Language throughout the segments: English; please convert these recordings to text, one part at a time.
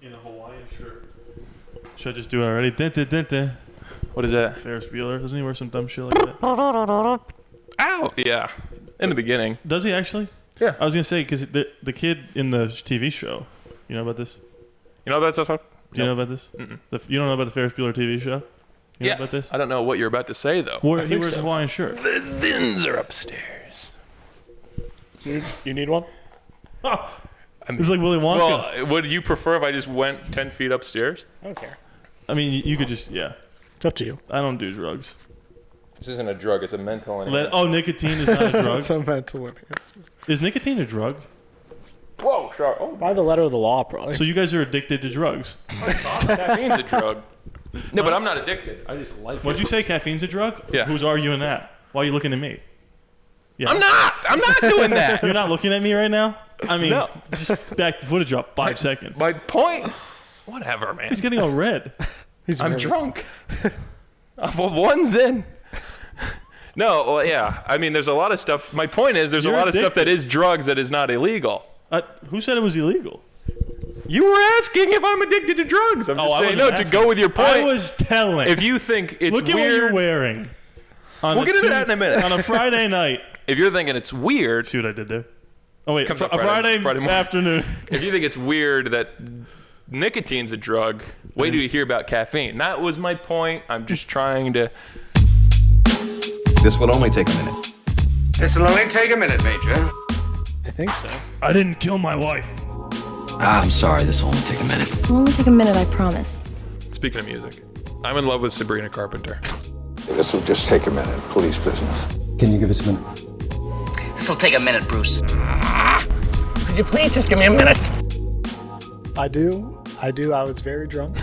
in a Hawaiian shirt. Should I just do it already? What is that? Ferris Bueller. Doesn't he wear some dumb shit like that? Ow! Yeah. In the beginning. Does he actually? Yeah. I was going to say, because the kid in the TV show, you know about this? You know about that stuff? Do you know about this? Mm-mm. You don't know about the Ferris Bueller TV show? You know about this? I don't know what you're about to say, though. He wears a Hawaiian shirt. The Zins are upstairs. You need one? Oh, it's like Willy Wonka. Well, would you prefer if I just went 10 feet upstairs? I don't care. I mean, you could just, yeah. It's up to you. I don't do drugs. This isn't a drug, it's a mental enhancement. Nicotine is not a drug? It's a mental enhancement. Is nicotine a drug? Whoa, sorry. Oh, By the letter of the law, probably. So you guys are addicted to drugs? caffeine's a drug. No, but I'm not addicted. I just like it. What'd you say, caffeine's a drug? Yeah. Who's arguing that? Why are you looking at me? Yeah. I'm not doing that. You're not looking at me right now? I mean, No. just back the footage up 5 seconds. My point... Whatever, man. He's getting all red. I'm nervous. Drunk. One's in. No, well, yeah. I mean, there's a lot of stuff. My point is, there's a lot of stuff that is drugs that is not illegal. Who said it was illegal? You were asking if I'm addicted to drugs. I'm just saying, to go with your point. I was telling. If you think it's Look at weird... what you're wearing. We'll get into that in a minute. On a Friday night. If you're thinking it's weird... See what I did there? Oh, wait. Friday Friday afternoon. If you think it's weird that nicotine's a drug, wait till you hear about caffeine. That was my point. I'm just trying to... This will only take a minute. This will only take a minute, Major. I think so. I didn't kill my wife. I'm sorry, this will only take a minute. It'll only take a minute, I promise. Speaking of music, I'm in love with Sabrina Carpenter. This will just take a minute. Police business. Can you give us a minute? This'll take a minute, Bruce. Could you please just give me a minute? I do. I was very drunk.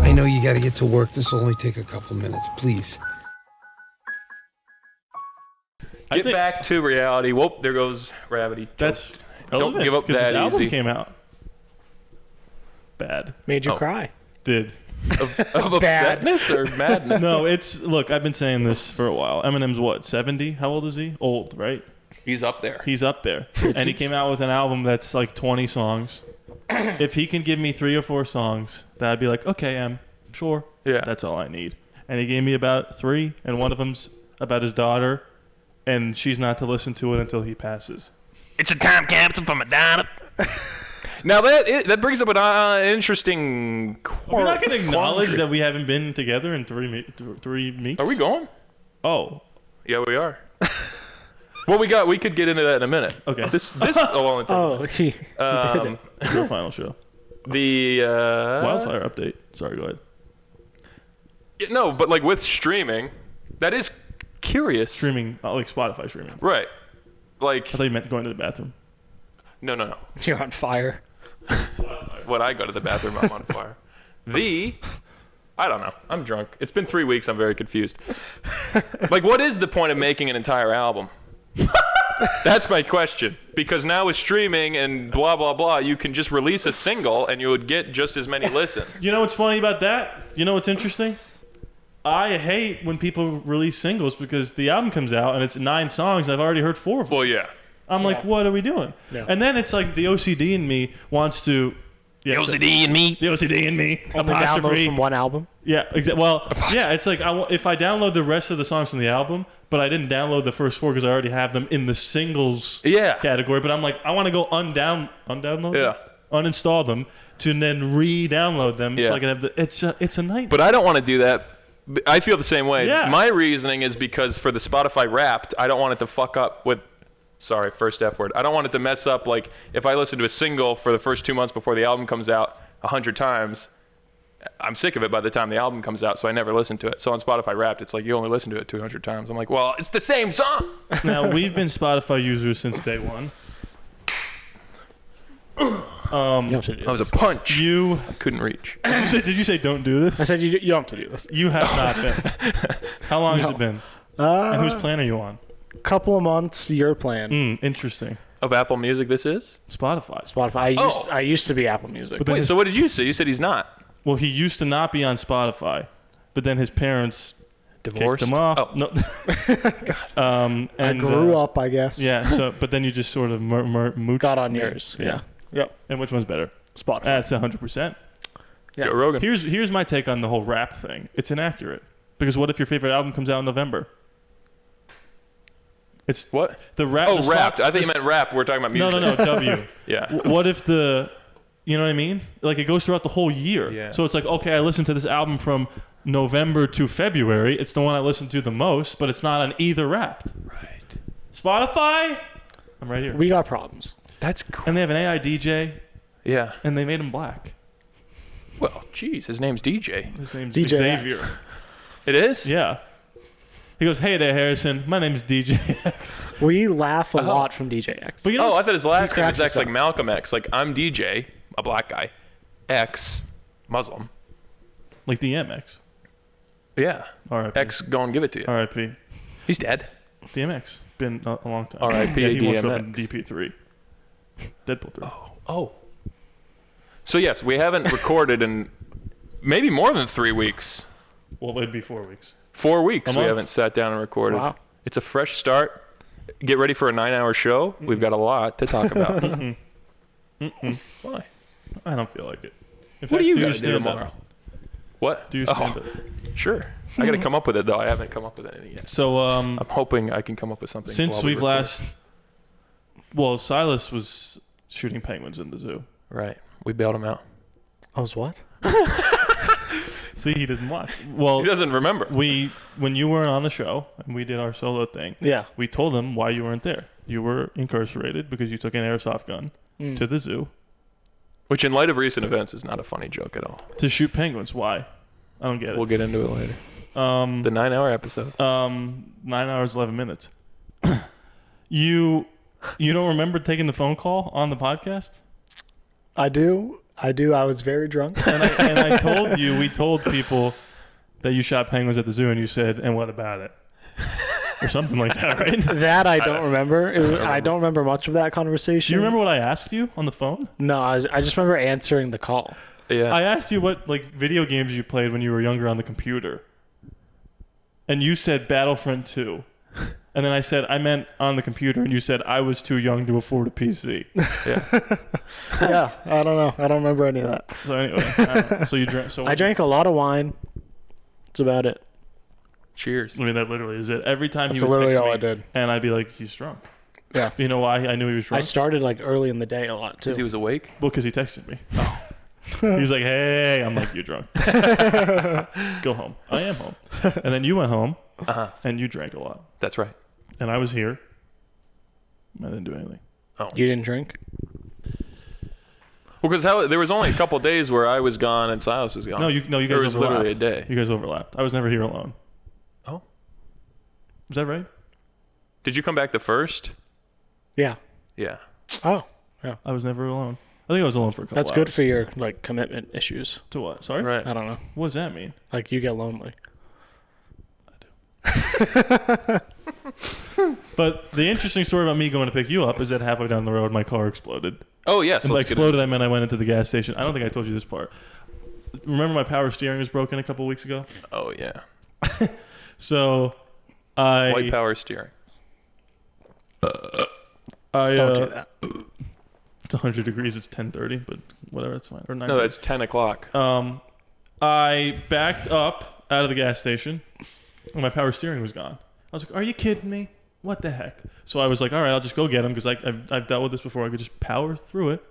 I know you gotta get to work. This will only take a couple minutes, please. Get back to reality. Whoop, there goes gravity. That's Don't give up that his album easy. came out. Bad. Made you cry. Did. Of upsetness or madness? No, look, I've been saying this for a while. Eminem's what, 70? How old is he? Old, right? He's up there. He's up there. And he came out with an album that's like 20 songs. If he can give me 3 or 4 songs, then I'd be like, okay, sure. Yeah. That's all I need. And he gave me about 3, and one of them's about his daughter, and she's not to listen to it until he passes. It's a time capsule from Madonna. Now that brings up an interesting. We're not going to acknowledge that we haven't been together in 3 meets. Are we going? Oh. Yeah, we are. Well, we could get into that in a minute. Okay. This will only take a minute. He did it. It's your final show. The Wildfire update. Sorry, go ahead. No, but like with streaming, that is curious. Streaming, like Spotify streaming. Right. Like. I thought you meant going to the bathroom. No. You're on fire. When I go to the bathroom, I'm on fire. I don't know. I'm drunk. It's been 3 weeks. I'm very confused. Like, what is the point of making an entire album? That's my question. Because now with streaming and blah, blah, blah, you can just release a single and you would get just as many listens. You know what's funny about that? You know what's interesting? I hate when people release singles because the album comes out and it's 9 songs. I've already heard 4 of them. Well, yeah. I'm like, what are we doing? Yeah. And then it's like the OCD in me wants to... Yeah, The OCD in me. The OCD in me. Only download from one album. Yeah, exactly. Well, yeah, it's like if I download the rest of the songs from the album, but I didn't download the first 4 because I already have them in the singles category. But I'm like, I want to go undownload them, uninstall them, to then re-download them so I can have the... It's a nightmare. But I don't want to do that. I feel the same way. Yeah. My reasoning is because for the Spotify Wrapped, I don't want it to fuck up with... Sorry, first F word. I don't want it to mess up, like, if I listen to a single for the first 2 months before the album comes out 100 times, I'm sick of it by the time the album comes out, so I never listen to it. So on Spotify Wrapped, it's like you only listen to it 200 times. I'm like, well, it's the same song. Now, we've been Spotify users since day one. That was a punch. I couldn't reach. Did you say don't do this? I said you don't have to do this. You have not been. How long has it been? And whose plan are you on? Couple of months, your plan. Interesting. Of Apple Music, this is? Spotify. I used to be Apple Music. But then Wait, so what did you say? You said he's not. Well, he used to not be on Spotify, but then his parents Divorced? kicked him off. Oh. No. And I grew up, I guess. Yeah. So, but then you just sort of mooch. Got on yours. Yeah. Yep. And which one's better? Spotify. That's 100%. Yeah. Joe Rogan. Here's my take on the whole rap thing. It's inaccurate. Because what if your favorite album comes out in November? It's what? The rap. Oh, Wrapped. I think you meant rap. We're talking about music. No, W. Yeah. What if you know what I mean? Like it goes throughout the whole year. Yeah. So it's like, okay, I listened to this album from November to February. It's the one I listen to the most, but it's not on either Wrapped. Right. Spotify? I'm right here. We got problems. That's cool. And they have an AI DJ. Yeah. And they made him black. Well, geez, his name's DJ. His name's DJ Xavier. X. It is? Yeah. He goes, hey there, Harrison. My name's DJ X. We laugh a lot from DJ X. But you know I thought his last name was X, cracks us like up. Malcolm X. Like, I'm DJ, a black guy. X, Muslim. like DMX. Yeah. R.I.P. X, go and give it to you. R.I.P. He's dead. DMX. Been a long time. R.I.P. Yeah, he won't show up in DMX. DP3. Deadpool 3. Oh. So, yes, we haven't recorded in maybe more than 3 weeks. Well, it'd be 4 weeks. 4 weeks A we month. haven't sat down and recorded. Wow. It's a fresh start. Get ready for a 9-hour show. We've got a lot to talk about. Why? I don't feel like it. In What fact, do you your got to do stand-up? tomorrow? What? Do your stand-up. Sure. I got to come up with it, though. I haven't come up with anything yet. So, I'm hoping I can come up with something. since while we we've record. last... Well, Silas was shooting penguins in the zoo. Right. We bailed him out. I was what? See, he doesn't watch. Well, He doesn't remember. when you weren't on the show and we did our solo thing, Yeah. we told him why you weren't there. You were incarcerated because you took an airsoft gun to the zoo Which, in light of recent events, is not a funny joke at all. to shoot penguins. Why? I don't get it. We'll get into it later. The 9-hour episode. 9 hours 11 minutes. You don't remember taking the phone call on the podcast? I do. I was very drunk. And I told you, we told people that you shot penguins at the zoo, and you said, "And what about it?" Or something like that, right? That I don't remember. I don't remember much of that conversation. Do you remember what I asked you on the phone? No, I just remember answering the call. Yeah. I asked you what video games you played when you were younger on the computer, and you said Battlefront 2. And then I said, I meant on the computer, and you said, I was too young to afford a PC. Yeah. Yeah, I don't know. I don't remember any of that. So anyway, I don't know. So you drank. So I drank a lot of wine. That's about it. Cheers. I mean, that literally is it. Every time That's he would literally text all me, I did. and I'd be like, he's drunk. Yeah. You know why I knew he was I drunk? started like early in the day a lot Because he too. was awake? Well, because he texted me. Oh. He was like, hey, I'm like, you're drunk. Go home. I am home. And then you went home, and you drank a lot. That's right. And I was here. I didn't do anything. You didn't drink? Well, because there was only a couple days where I was gone and Silas was gone. No, you guys There was overlapped. literally a day. You guys overlapped. I was never here alone. Oh. Is that right? Did you come back the first? Yeah. Yeah. Oh, yeah. I was never alone. I think I was alone for a couple That's good hours. for your like commitment issues. To what? Sorry? Right. I don't know. What does that mean? Like you get lonely. But the interesting story about me going to pick you up is that halfway down the road, my car exploded. Oh, yes. And by let's get exploded, I meant I went into the gas station. I don't think I told you this part. Remember my power steering was broken a couple weeks ago? Oh, yeah. So White power steering. Don't do that. It's 100 degrees. It's 10:30, but whatever. It's fine. Or 9:30. No, that's 10 o'clock. I backed up out of the gas station, and my power steering was gone. I was like, "Are you kidding me? What the heck?" So I was like, "All right, I'll just go get him because I've dealt with this before. I could just power through it."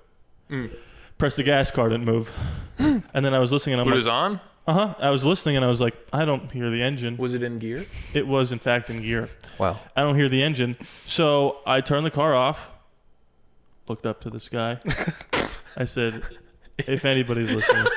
Press the gas car, didn't move, and then I was listening, and I'm But it like, was on? I was listening, and I was like, "I don't hear the engine." Was it in gear? It was in fact in gear. Wow. I don't hear the engine, so I turned the car off. Looked up to the sky. I said, "If anybody's listening."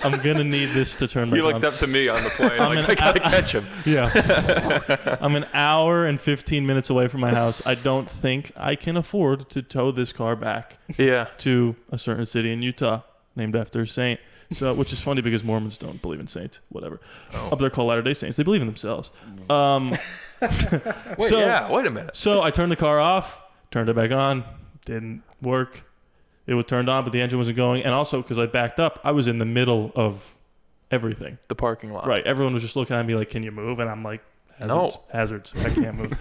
I'm gonna need this to turn back You looked on. up to me on the plane. I gotta catch him. Yeah. I'm an hour and 15 minutes away from my house. I don't think I can afford to tow this car back Yeah. to a certain city in Utah named after a saint. So, which is funny because Mormons don't believe in saints. Whatever. Up there called Latter-day Saints. They believe in themselves. Wait, wait a minute. So I turned the car off, turned it back on. Didn't work. It was turned on, but the engine wasn't going. And also, because I backed up, I was in the middle of everything. The parking lot. Right. Everyone was just looking at me like, can you move? And I'm like, hazards. I can't move.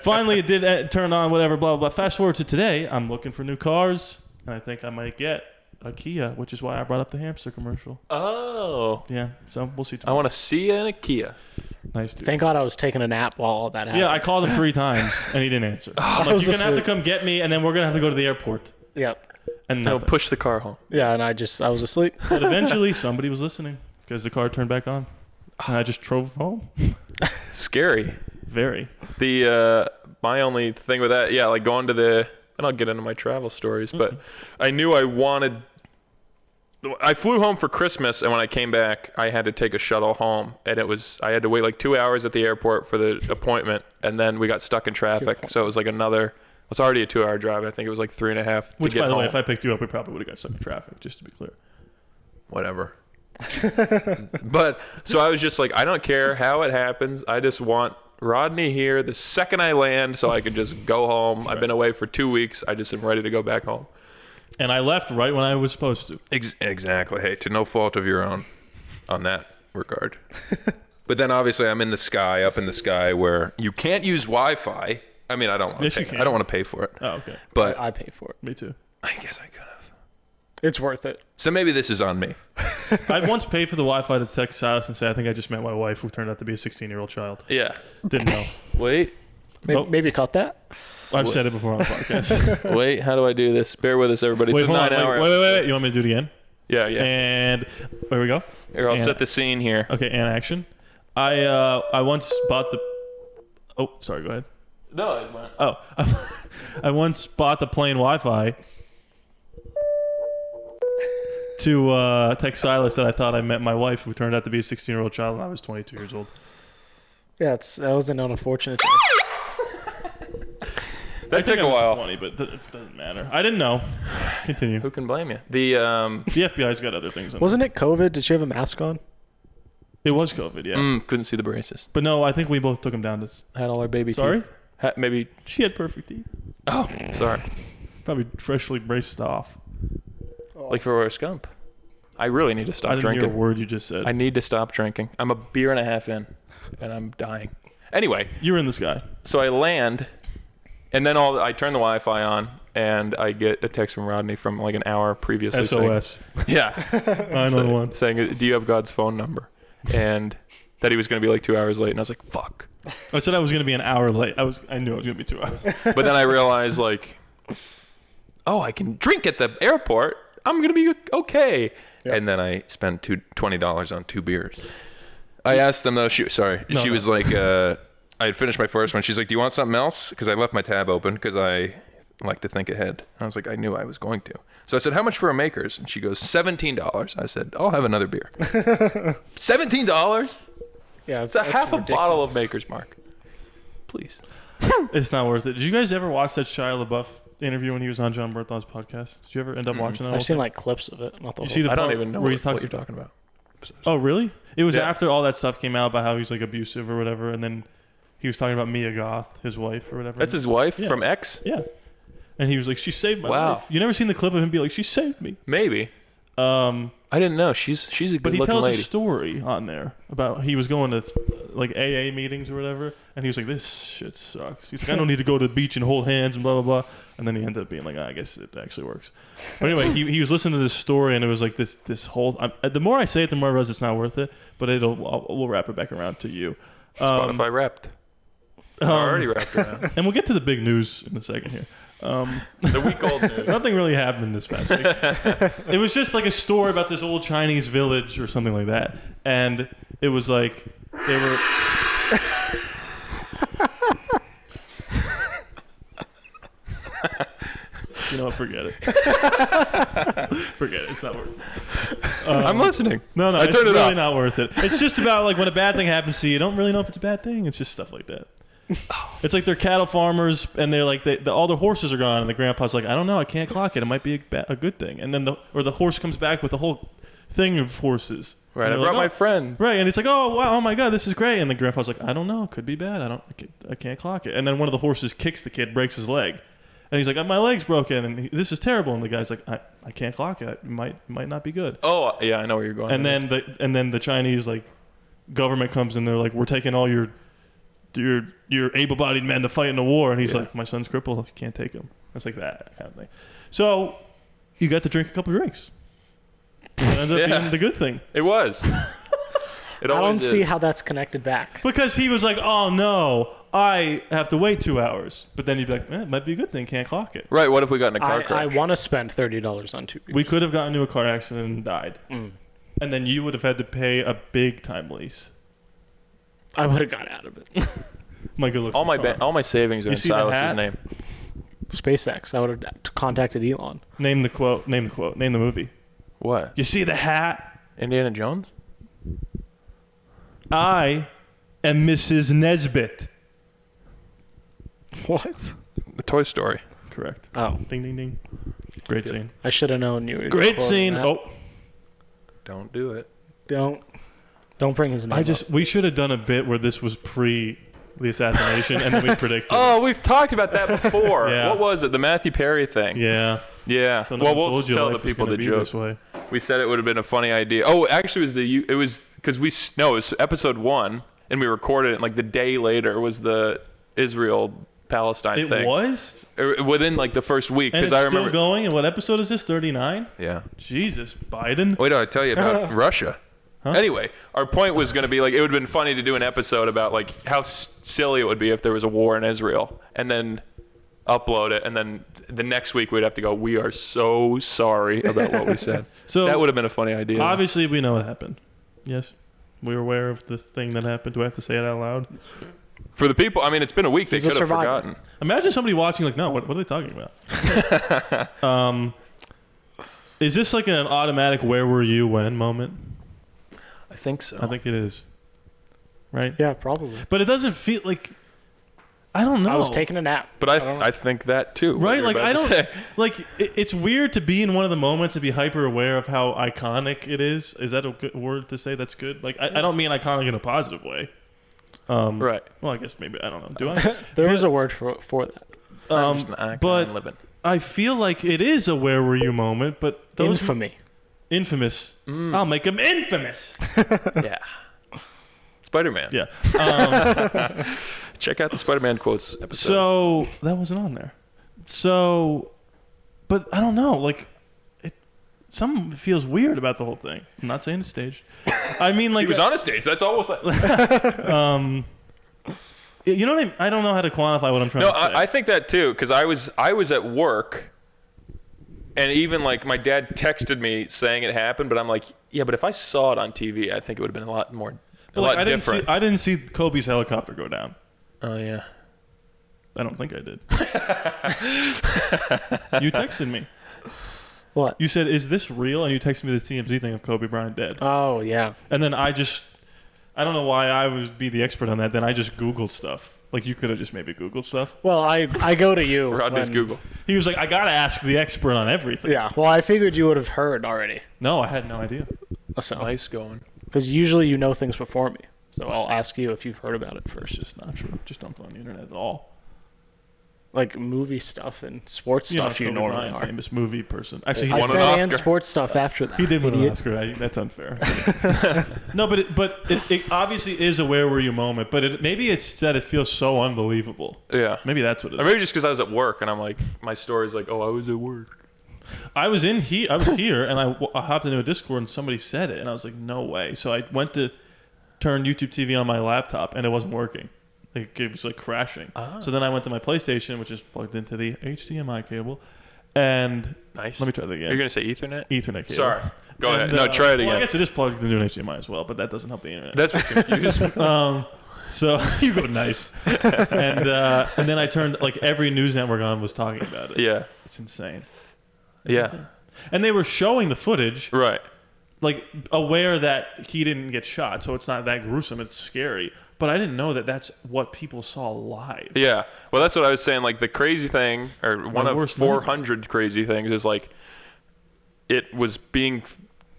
Finally, it did turn on, whatever, blah, blah, blah. Fast forward to today, I'm looking for new cars. and I think I might get a Kia, which is why I brought up the hamster commercial. Oh. Yeah, so we'll see tomorrow. I want to see you in a Kia. Nice dude. Thank God I was taking a nap while all that happened. Yeah, I called him 3 times, and he didn't answer. I'm like, you're going to have to come get me, and then we're going to have to go to the airport. Yep. And no, push the car home. Yeah, and I was asleep. But eventually, somebody was listening because the car turned back on. And I just drove home. Scary. Very. My only thing with that, like going to and I'll get into my travel stories, but I knew I flew home for Christmas, and when I came back, I had to take a shuttle home, and I had to wait like 2 hours at the airport for the appointment, and then we got stuck in traffic, so it was like it's already a 2-hour drive. I think it was like 3.5. Which, by the way, if I picked you up, we probably would have got stuck in traffic, just to be clear. Whatever. But, so I was just like, I don't care how it happens. I just want Rodney here the second I land so I can just go home. Right. I've been away for 2 weeks. I just am ready to go back home. And I left right when I was supposed to. Exactly. Hey, to no fault of your own on that regard. But then obviously I'm in the sky, up in the sky, where you can't use Wi-Fi. I mean, I don't want to pay for it. Oh, okay. But I pay for it. Me too. I guess I could have. It's worth it. So maybe this is on me. I once paid for the Wi-Fi to text Silas and say, I think I just met my wife, who turned out to be a 16-year-old child. Yeah. Didn't know. Wait. Maybe cut that. I've said it before on the podcast. Wait, how do I do this? Bear with us, everybody. It's a 9-hour. Wait. You want me to do it again? Yeah. And there we go. Here, I'll set the scene here. Okay, and action. I once bought the... Oh, sorry, go ahead. No, it's mine. Oh. I once bought the plain Wi-Fi to text Silas that I thought I met my wife, who turned out to be a 16-year-old child, and I was 22 years old. Yeah, that was an unfortunate thing. That took a while. Funny, but it doesn't matter. I didn't know. Continue. Who can blame you? The FBI's got other things. Wasn't it COVID? Did she have a mask on? It was COVID, yeah. Couldn't see the braces. But no, I think we both took them down. Had all our baby Sorry? teeth. Maybe. She had perfect teeth. Oh, sorry. Probably freshly braced off. Like for a scump. I really need to stop drinking. I didn't hear a word you just said. I need to stop drinking. I'm a beer and a half in, and I'm dying. Anyway. You're in the sky. So I land... And then I turn the Wi-Fi on, and I get a text from Rodney from like an hour previously. SOS. Yeah. 911. Saying, do you have God's phone number? And that he was going to be like 2 hours late. And I was like, fuck. I said I was going to be an hour late. I knew it was going to be 2 hours. But then I realized like, I can drink at the airport. I'm going to be okay. Yep. And then I spent $20 on 2 beers. I asked them though, she was like, I had finished my first one. She's like, do you want something else? Because I left my tab open because I like to think ahead. I was like, I knew I was going to. So I said, how much for a Maker's? And she goes, $17. I said, I'll have another beer. $17? Yeah, it's a half ridiculous. A bottle of Maker's, Mark. Please. It's not worth it. Did you guys ever watch that Shia LaBeouf interview when he was on John Berthaud's podcast? Did you ever end up watching that? I've seen like clips of it. Not the I don't even know what you're talking about. Oh, really? It was after all that stuff came out about how he's like abusive or whatever, and then he was talking about Mia Goth, his wife or whatever. That's his wife from X? Yeah. And he was like, she saved my life. You never seen the clip of him be like, she saved me? Maybe. I didn't know. She's a good looking lady. But he tells a story on there about he was going to like AA meetings or whatever, and he was like, this shit sucks. He's like, I don't need to go to the beach and hold hands and blah, blah, blah. And then he ended up being like, I guess it actually works. But anyway, he was listening to this story, and it was like this whole... the more I say it, the more I realize it's not worth it, but we'll wrap it back around to you. Spotify wrapped. Already wrapped around. And we'll get to the big news in a second here. The week-old news. Nothing really happened this past week. It was just like a story about this old Chinese village or something like that. And it was like they were... You know what? Forget it. Forget it. It's not worth it. I'm listening. No, it's really not worth it. It's just about like when a bad thing happens to you, you don't really know if it's a bad thing. It's just stuff like that. It's like they're cattle farmers, and they're like all the horses are gone, and the grandpa's like, I don't know, I can't clock it. It might be a good thing. And then the horse comes back with a whole thing of horses. Right, I brought my friends. Right, and it's like, oh wow, oh my god, this is great. And the grandpa's like, I don't know, it could be bad. I can't clock it. And then one of the horses kicks the kid, breaks his leg, and he's like, my leg's broken, and this is terrible. And the guy's like, I can't clock it. It might not be good. Oh yeah, I know where you're going. And then the Chinese like government comes in. They're like, we're taking all your able-bodied men to fight in the war, and he's like, my son's crippled, you can't take him. It's like that kind of thing. So you got to drink a couple drinks. It ended up being the good thing. It was. I don't see how that's connected back. Because he was like, oh no, I have to wait 2 hours. But then you'd be like, it might be a good thing, can't clock it. Right, what if we got in a car crash? I want to spend $30 on 2 beers. We could have gotten into a car accident and died. And then you would have had to pay a big time lease. I would have got out of it. All my savings are in Silas' name. SpaceX. I would have contacted Elon. Name the quote. Name the movie. What? You see the hat? Indiana Jones? I am Mrs. Nesbit. What? The Toy Story. Correct. Oh. Ding, ding, ding. Great scene. I should have known you were Great scene. that. Oh. Don't do it. Don't bring his name up. We should have done a bit where this was pre the assassination and then we predicted. Oh, we've talked about that before. Yeah. what was it? The Matthew Perry thing. Yeah. Yeah. So well, we'll tell the people the joke. We said it would have been a funny idea. Oh, actually, it was because it was episode 1, and we recorded it. And, the day later was the Israel-Palestine thing. It was within the first week. And it's I remember still going. And what episode is this? 39. Yeah. Jesus, Biden. Wait, did I tell you about Russia? Huh? Anyway, our point was going to be it would have been funny to do an episode about how silly it would be if there was a war in Israel, and then upload it, and then the next week we'd have to go, we are so sorry about what we said. So that would have been a funny idea. Obviously, we know what happened. Yes, we were aware of this thing that happened. Do I have to say it out loud? For the people, it's been a week. They could have forgotten. Imagine somebody watching no, what are they talking about? Is this an automatic where were you when moment? I think so. I think it is. Right? Yeah, probably. But it doesn't feel like... I don't know. I was taking a nap. But I think that too. Right? I don't... it's weird to be in one of the moments and be hyper aware of how iconic it is. Is that a good word to say that's good? I don't mean iconic in a positive way. Right. Well, I guess maybe... I don't know. Do I? There is a word for that. I'm just an icon living. I feel like it is a where were you moment, but... Infamy. Infamous. I'll make him infamous. Yeah. Spider-Man. Yeah. Check out the Spider-Man quotes episode. So that wasn't on there. So, but I don't know. Something feels weird about the whole thing. I'm not saying it's staged. I mean, he was on a stage. That's almost like. You know what I mean? I don't know how to quantify what I'm trying to say. No, I think that too, because I was at work. And even my dad texted me saying it happened, but I'm like, yeah, but if I saw it on TV, I think it would have been a lot more, different. I didn't see Kobe's helicopter go down. Oh yeah. I don't think I did. You texted me. What? You said, "Is this real?" And you texted me the TMZ thing of Kobe Bryant dead. Oh yeah. And then I don't know why I would be the expert on that. Then I just Googled stuff. You could have just maybe Googled stuff. Well, I go to you. Rodni's Google. He was like, I got to ask the expert on everything. Yeah, well, I figured you would have heard already. No, I had no idea. So, nice going. Because usually you know things before me. So I'll ask you if you've heard about it first. It's just not true. Just don't go on the internet at all. Movie stuff and sports stuff you normally are. Famous movie person. Actually, he I won said an Oscar. and sports stuff after that. He did win an Oscar. That's unfair. No, but it obviously is a where were you moment. But maybe it's that it feels so unbelievable. Yeah. Maybe that's what it is. Or maybe just because I was at work and I'm like, my story's I was at work. I was here and I hopped into a Discord and somebody said it and I was like, no way. So I went to turn YouTube TV on my laptop and it wasn't working. It was crashing. So then I went to my PlayStation, which is plugged into the HDMI cable, and nice. Let me try that again. You're gonna say Ethernet? Ethernet cable. Sorry. Go ahead. No, try it again. Well, I guess it is plugged into an HDMI as well, but that doesn't help the internet. That's what confused me. So you go nice, and then I turned every news network on was talking about it. Yeah, it's insane. Insane. And they were showing the footage, right? Aware that he didn't get shot, so it's not that gruesome. It's scary. But I didn't know that that's what people saw live. Yeah. Well, that's what I was saying. The crazy thing, or one of 400 crazy things, is it was being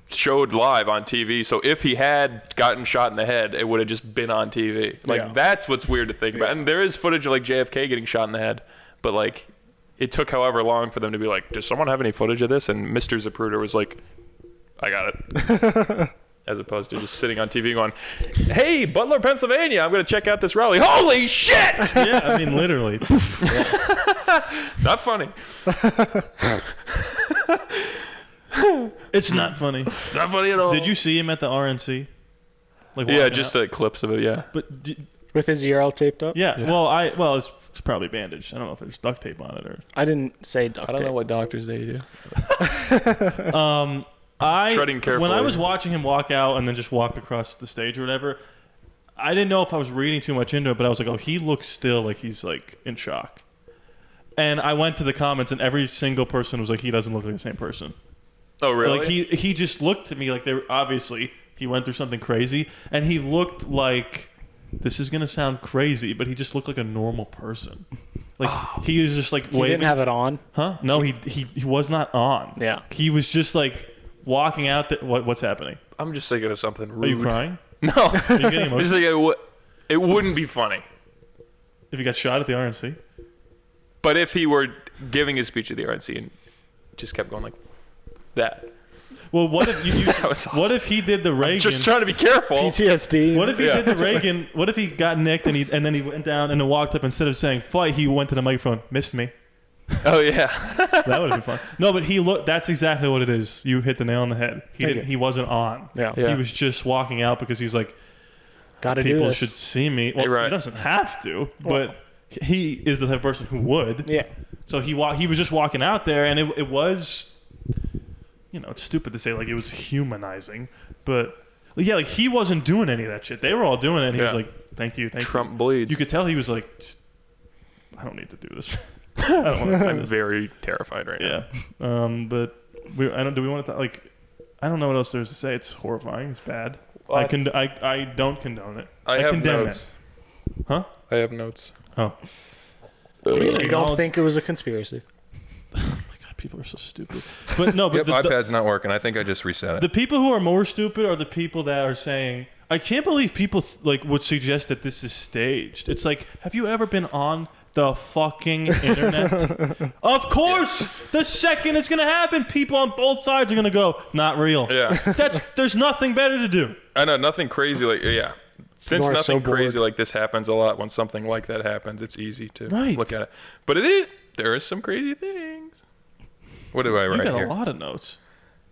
showed live on TV. So if he had gotten shot in the head, it would have just been on TV. That's what's weird to think about. And there is footage of JFK getting shot in the head, but it took however long for them to be does someone have any footage of this? And Mr. Zapruder was like, I got it. as opposed to just sitting on TV going, "Hey, Butler, Pennsylvania, I'm going to check out this rally." Holy shit! Yeah, I mean, literally. Not funny. It's not funny. It's not funny at all. Did you see him at the RNC? Like, yeah, just clips of it. Yeah, but with his ear all taped up. Yeah. Well, it's probably bandaged. I don't know if there's duct tape on it or. I didn't say duct tape. I don't know what doctors they do. Treading carefully. When I was watching him walk out and then just walk across the stage or whatever, I didn't know if I was reading too much into it, but I was like, oh, he looks still like he's like in shock. And I went to the comments, and every single person was like, he doesn't look like the same person. Oh, really? Like he just looked at me like they were obviously he went through something crazy, and he looked like. This is gonna sound crazy, but he just looked like a normal person. Like he was just like waving. He didn't have it on, huh? No, he was not on. Yeah, he was just like walking out. What's happening? I'm just thinking of something rude. Are you crying? No, are you getting emotional? Just thinking it wouldn't be funny if he got shot at the RNC. But if he were giving his speech at the RNC and just kept going like that. Well, what if what if he did the Reagan? I'm just trying to be careful. PTSD. What if he did the Reagan? What if he got nicked and then he went down and walked up, instead of saying fight, he went to the microphone, missed me. Oh yeah, that would have been fun. No, but he looked. That's exactly what it is. You hit the nail on the head. He didn't. He wasn't on. Yeah. He was just walking out because he's like, gotta do this. People should see me. Well, he doesn't have to, but he is the type of person who would. Yeah. So he was just walking out there, and it was. You know, it's stupid to say like it was humanizing, but yeah, like he wasn't doing any of that shit. They were all doing it. And he was like, "Thank you, thank you." Trump bleeds. You could tell he was like, "I don't need to do this. I don't want to." I'm very terrified right now. But do we want to like? I don't know what else there's to say. It's horrifying. It's bad. Well, I don't condone it. I have condemn notes. It. Huh? I have notes. Oh. You don't think it was a conspiracy? People are so stupid. But no, but iPad's not working. I think I just reset it. The people who are more stupid are the people that are saying, I can't believe people like would suggest that this is staged. It's like, have you ever been on the fucking internet? Of course, the second it's gonna happen, people on both sides are gonna go, not real. Yeah. There's nothing better to do. I know, nothing crazy like Since nothing crazy like this happens a lot, when something like that happens, it's easy to look at it. But there is some crazy things. What do I write here? You got a lot of notes.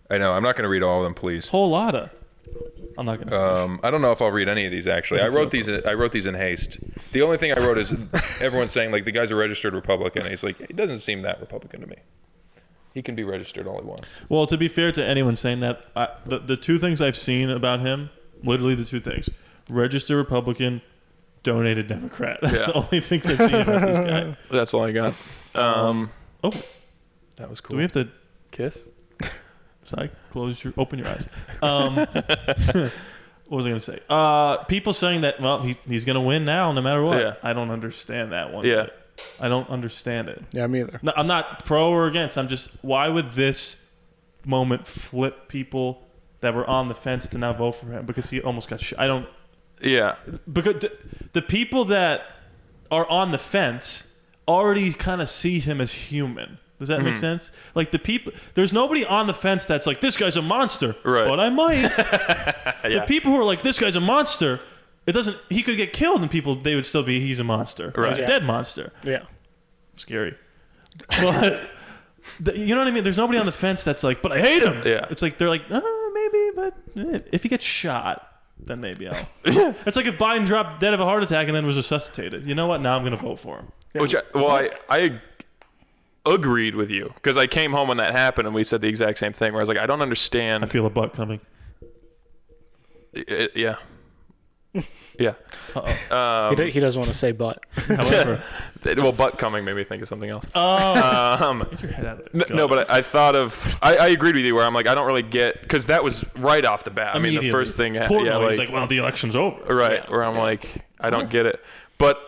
I know. I'm not going to read all of them, please. Whole lot of. I'm not going to. I don't know if I'll read any of these. Actually, I wrote these in haste. The only thing I wrote is everyone's saying like the guy's a registered Republican. He's like, it doesn't seem that Republican to me. He can be registered all he wants. Well, to be fair to anyone saying that, the two things I've seen about him, literally the two things: registered Republican, donated Democrat. That's the only things I've seen about this guy. That's all I got. That was cool. Do we have to kiss? Sorry, open your eyes. What was I going to say? People saying that, well, he's going to win now no matter what. Yeah. I don't understand that one. Yeah. I don't understand it. Yeah, me either. No, I'm not pro or against. I'm just, why would this moment flip people that were on the fence to now vote for him? Because he almost got shot. I don't. Yeah. Because the people that are on the fence already kind of see him as human. Does that make sense? Like the people, there's nobody on the fence that's like, this guy's a monster, but I might. The people who are like, this guy's a monster, he could get killed and they would still be, he's a monster. Right. He's a dead monster. Yeah. Scary. But, you know what I mean? There's nobody on the fence that's like, but I hate him. Yeah. It's like, they're like, maybe, but if he gets shot, then maybe I'll. It's like if Biden dropped dead of a heart attack and then was resuscitated. You know what? Now I'm going to vote for him. Which, I agreed with you because I came home when that happened and we said the exact same thing where I was like, I don't understand. I feel a butt coming. Yeah. He doesn't want to say butt. However, butt coming made me think of something else. Get your head out of it. No, but I thought of. I agreed with you where I'm like, I don't really get, because that was right off the bat. I mean, the first thing. He's like, well, the election's over. Right. Where I'm like, I don't get it, but.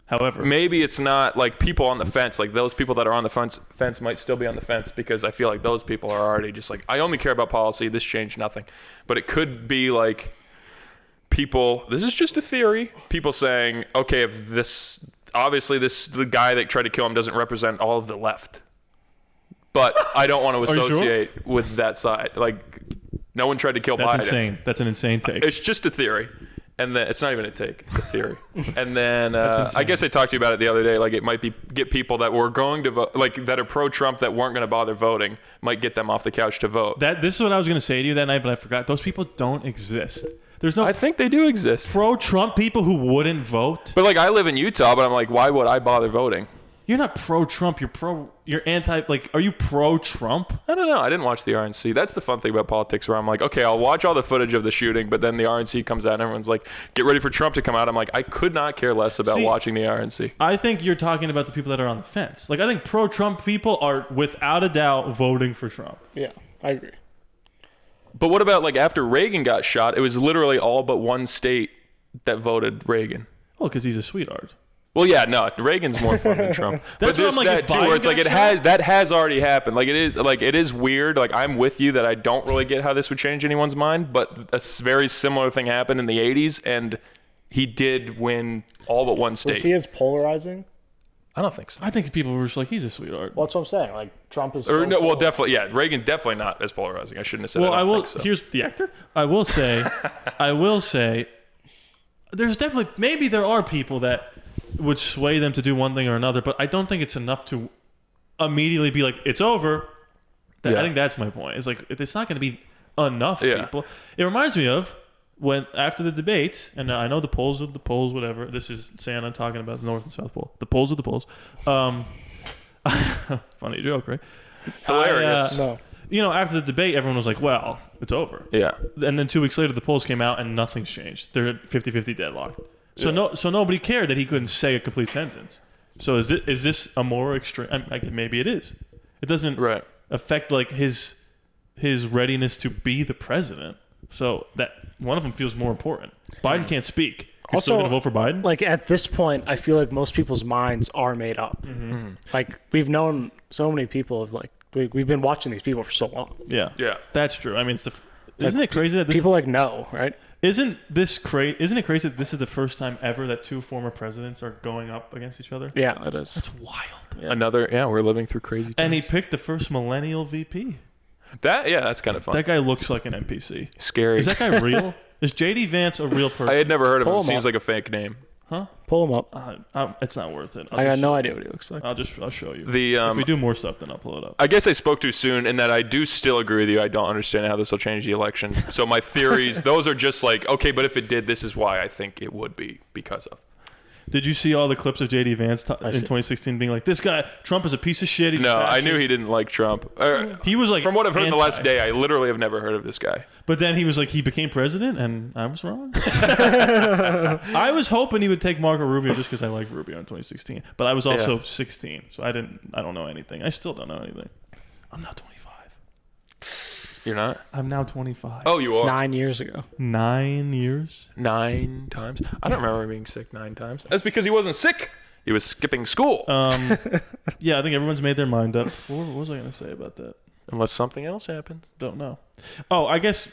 However, maybe it's not like people on the fence, like those people that are on the fence might still be on the fence because I feel like those people are already just like, I only care about policy. This changed nothing. But it could be like people, this is just a theory, people saying, okay, if the guy that tried to kill him doesn't represent all of the left, but I don't want to associate with that side. Like, No one tried to kill Biden. That's insane. That's an insane take. It's just a theory. And then it's not even a take; it's a theory. And then I guess I talked to you about it the other day. Like it might be get people that were going to vote, like that are pro-Trump that weren't going to bother voting, might get them off the couch to vote. This is what I was going to say to you that night, but I forgot. Those people don't exist. There's no. I think they do exist. Pro-Trump people who wouldn't vote. But like I live in Utah, but I'm like, why would I bother voting? You're not pro-Trump. You're anti. Like, are you pro-Trump? I don't know. I didn't watch the RNC. That's the fun thing about politics, where I'm like, okay, I'll watch all the footage of the shooting, but then the RNC comes out and everyone's like, get ready for Trump to come out. I'm like, I could not care less about watching the RNC. I think you're talking about the people that are on the fence. Like, I think pro-Trump people are without a doubt voting for Trump. Yeah, I agree. But what about like after Reagan got shot? It was literally all but one state that voted Reagan. Well, because he's a sweetheart. Well, yeah, no, Reagan's more fun than Trump. That's but what I'm like, that too, where it's like that has already happened. Like it is weird. Like I'm with you that I don't really get how this would change anyone's mind, but a very similar thing happened in the 80s, and he did win all but one state. Was he as polarizing? I don't think so. I think people were just like, he's a sweetheart. Well, that's what I'm saying. Like Trump is. Well, definitely, yeah. Reagan definitely not as polarizing. I shouldn't have said. Well, I will. Think so. Here's the actor. I will say, there's definitely maybe there are people that would sway them to do one thing or another, but I don't think it's enough to immediately be like, it's over. I think that's my point. It's like it's not going to be enough people. It reminds me of when after the debates, and I know the polls, whatever. This is Santa talking about the North and South Pole. The polls are the polls. Funny joke, right? Hilarious. No. You know, after the debate, everyone was like, well, it's over. Yeah. And then 2 weeks later, the polls came out and nothing's changed. They're at 50-50 deadlocked. So nobody cared that he couldn't say a complete sentence. So is this a more extreme? Maybe it is. It doesn't affect like his readiness to be the president. So that one of them feels more important. Biden can't speak. You're still going to vote for Biden? Like at this point, I feel like most people's minds are made up. Mm-hmm. Like we've known so many people of like we've been watching these people for so long. Yeah, that's true. I mean, isn't it crazy that people like know, right? Isn't it crazy that this is the first time ever that 2 former presidents are going up against each other? Yeah, it is. That's wild. Yeah. We're living through crazy times. And he picked the first millennial VP. That's kind of fun. That guy looks like an NPC. Scary. Is that guy real? Is JD Vance a real person? I had never heard of him. Seems like a fake name. Huh? Pull him up. It's not worth it. I got no idea what he looks like. I'll show you. If we do more stuff, then I'll pull it up. I guess I spoke too soon, in that I do still agree with you. I don't understand how this will change the election. So my theories, those are just like, okay, but if it did, this is why I think it would be because of. Did you see all the clips of JD Vance in 2016 being like, this guy, Trump is a piece of shit. He's no, I knew he didn't like Trump. He was like, from what I've heard in the last day, I literally have never heard of this guy. But then he was like, he became president, and I was wrong. I was hoping he would take Marco Rubio just because I liked Rubio in 2016. But I was also 16, so I don't know anything. I still don't know anything. I'm now 25. You're not? I'm now 25. Oh, you are? 9 years ago. 9 years? 9 times? I don't remember being sick 9 times. That's because he wasn't sick. He was skipping school. Yeah, I think everyone's made their mind up. What was I going to say about that? Unless something else happens. Don't know. Oh, I guess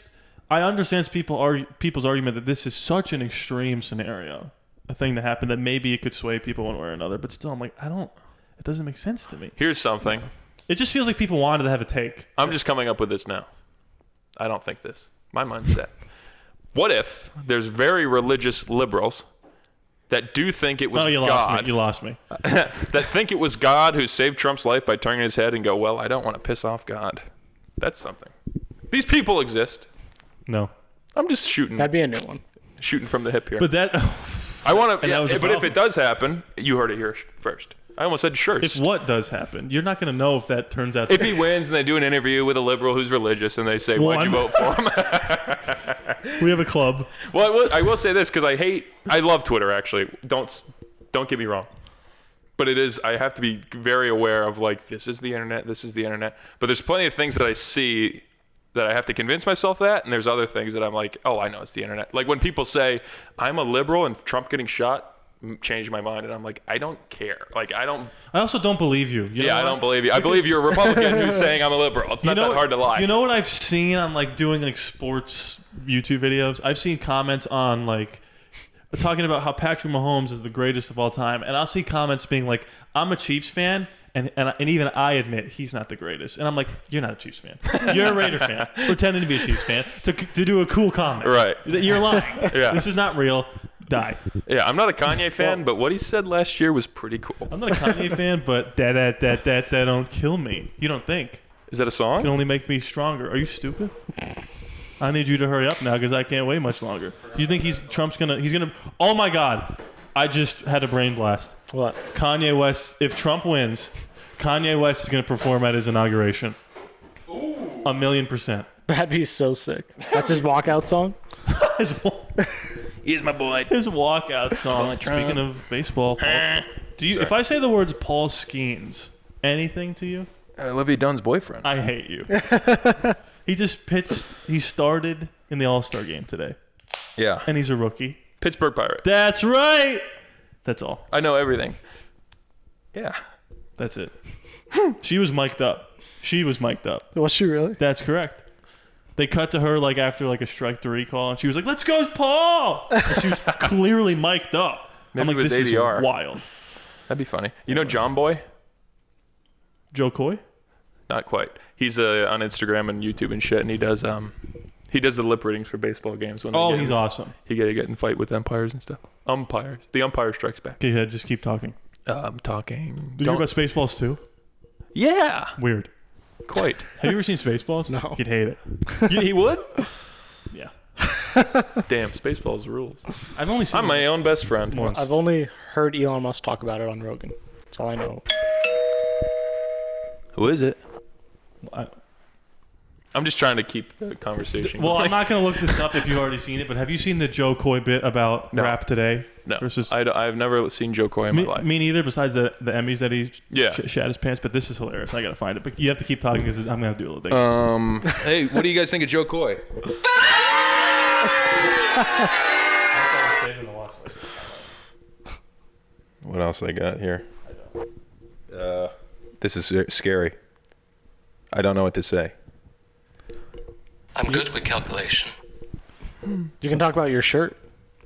I understand people's argument that this is such an extreme scenario, a thing to happen, that maybe it could sway people one way or another. But still, I'm like, it doesn't make sense to me. Here's something. It just feels like people wanted to have a take. I'm just coming up with this now. I don't think this. My mind's set. What if there's very religious liberals that do think it was God? You lost me. That think it was God who saved Trump's life by turning his head and go, well, I don't want to piss off God. That's something. These people exist. No. I'm just shooting. That'd be a new one. Shooting from the hip here. But that... I want to... But if it does happen, you heard it here first. I almost said sure. If what does happen? You're not going to know if that turns out... If he wins and they do an interview with a liberal who's religious and they say, why'd you vote for him? We have a club. Well, I will say this, because I love Twitter, actually. Don't get me wrong. But I have to be very aware of, like, this is the internet. But there's plenty of things that I see that I have to convince myself that, and there's other things that I'm like, oh, I know it's the internet. Like when people say, I'm a liberal and Trump getting shot changed my mind, and I'm like, I don't care. Like I also don't believe you. I don't believe you. I believe you're a Republican who's saying I'm a liberal. It's not that hard to lie. You know what I've seen on like doing like sports YouTube videos? I've seen comments on like talking about how Patrick Mahomes is the greatest of all time, and I'll see comments being like, I'm a Chiefs fan and even I admit he's not the greatest. And I'm like, you're not a Chiefs fan. You're a Raider fan, pretending to be a Chiefs fan to do a cool comment. Right. You're lying. Yeah. This is not real. Die. Yeah, I'm not a Kanye fan, but what he said last year was pretty cool. I'm not a Kanye fan, but that don't kill me. You don't think? Is that a song? Can only make me stronger. Are you stupid? I need you to hurry up now because I can't wait much longer. You think he's gonna? Oh my God! I just had a brain blast. What? Kanye West. If Trump wins, Kanye West is gonna perform at his inauguration. Ooh. 1,000,000%. That'd be so sick. That's his walkout song. He's my boy. His walkout song. Speaking of baseball, do you? If I say the words Paul Skeens, anything to you? Olivia Dunn's boyfriend. I hate you. He just pitched. He started in the All-Star game today. Yeah. And he's a rookie. Pittsburgh Pirates. That's right. That's all. I know everything. Yeah. That's it. She was mic'd up. Was she really? That's correct. They cut to her like after like a strike 3 call, and she was like, "Let's go, Paul!" And she was clearly mic'd up. Maybe I'm like, with this ADR. is wild. That'd be funny. You know John Boy? Joe Koy? Not quite. He's on Instagram and YouTube and shit, and he does the lip readings for baseball games. When he's awesome. He get in fight with umpires and stuff. Umpires. The umpire strikes back. Okay, yeah, just keep talking. I'm talking. Did you hear about Spaceballs too? Yeah. Weird. Quite. Have you ever seen Spaceballs? No. You'd hate it. He would? Yeah. Damn, Spaceballs rules. I've only seen I'm my own best friend. once. I've only heard Elon Musk talk about it on Rogan. That's all I know. Who is it? I'm just trying to keep the conversation Well, going. I'm not going to look this up if you've already seen it, but have you seen the Joe Coy bit about Rap Today? No. Versus I've never seen Joe Coy in my life. Me neither, besides the Emmys that he Yeah. shat his pants, but this is hilarious. I got to find it. But you have to keep talking because I'm going to do a little thing. Hey, what do you guys think of Joe Coy? What else I got here? This is scary. I don't know what to say. I'm good with calculation. You can talk about your shirt.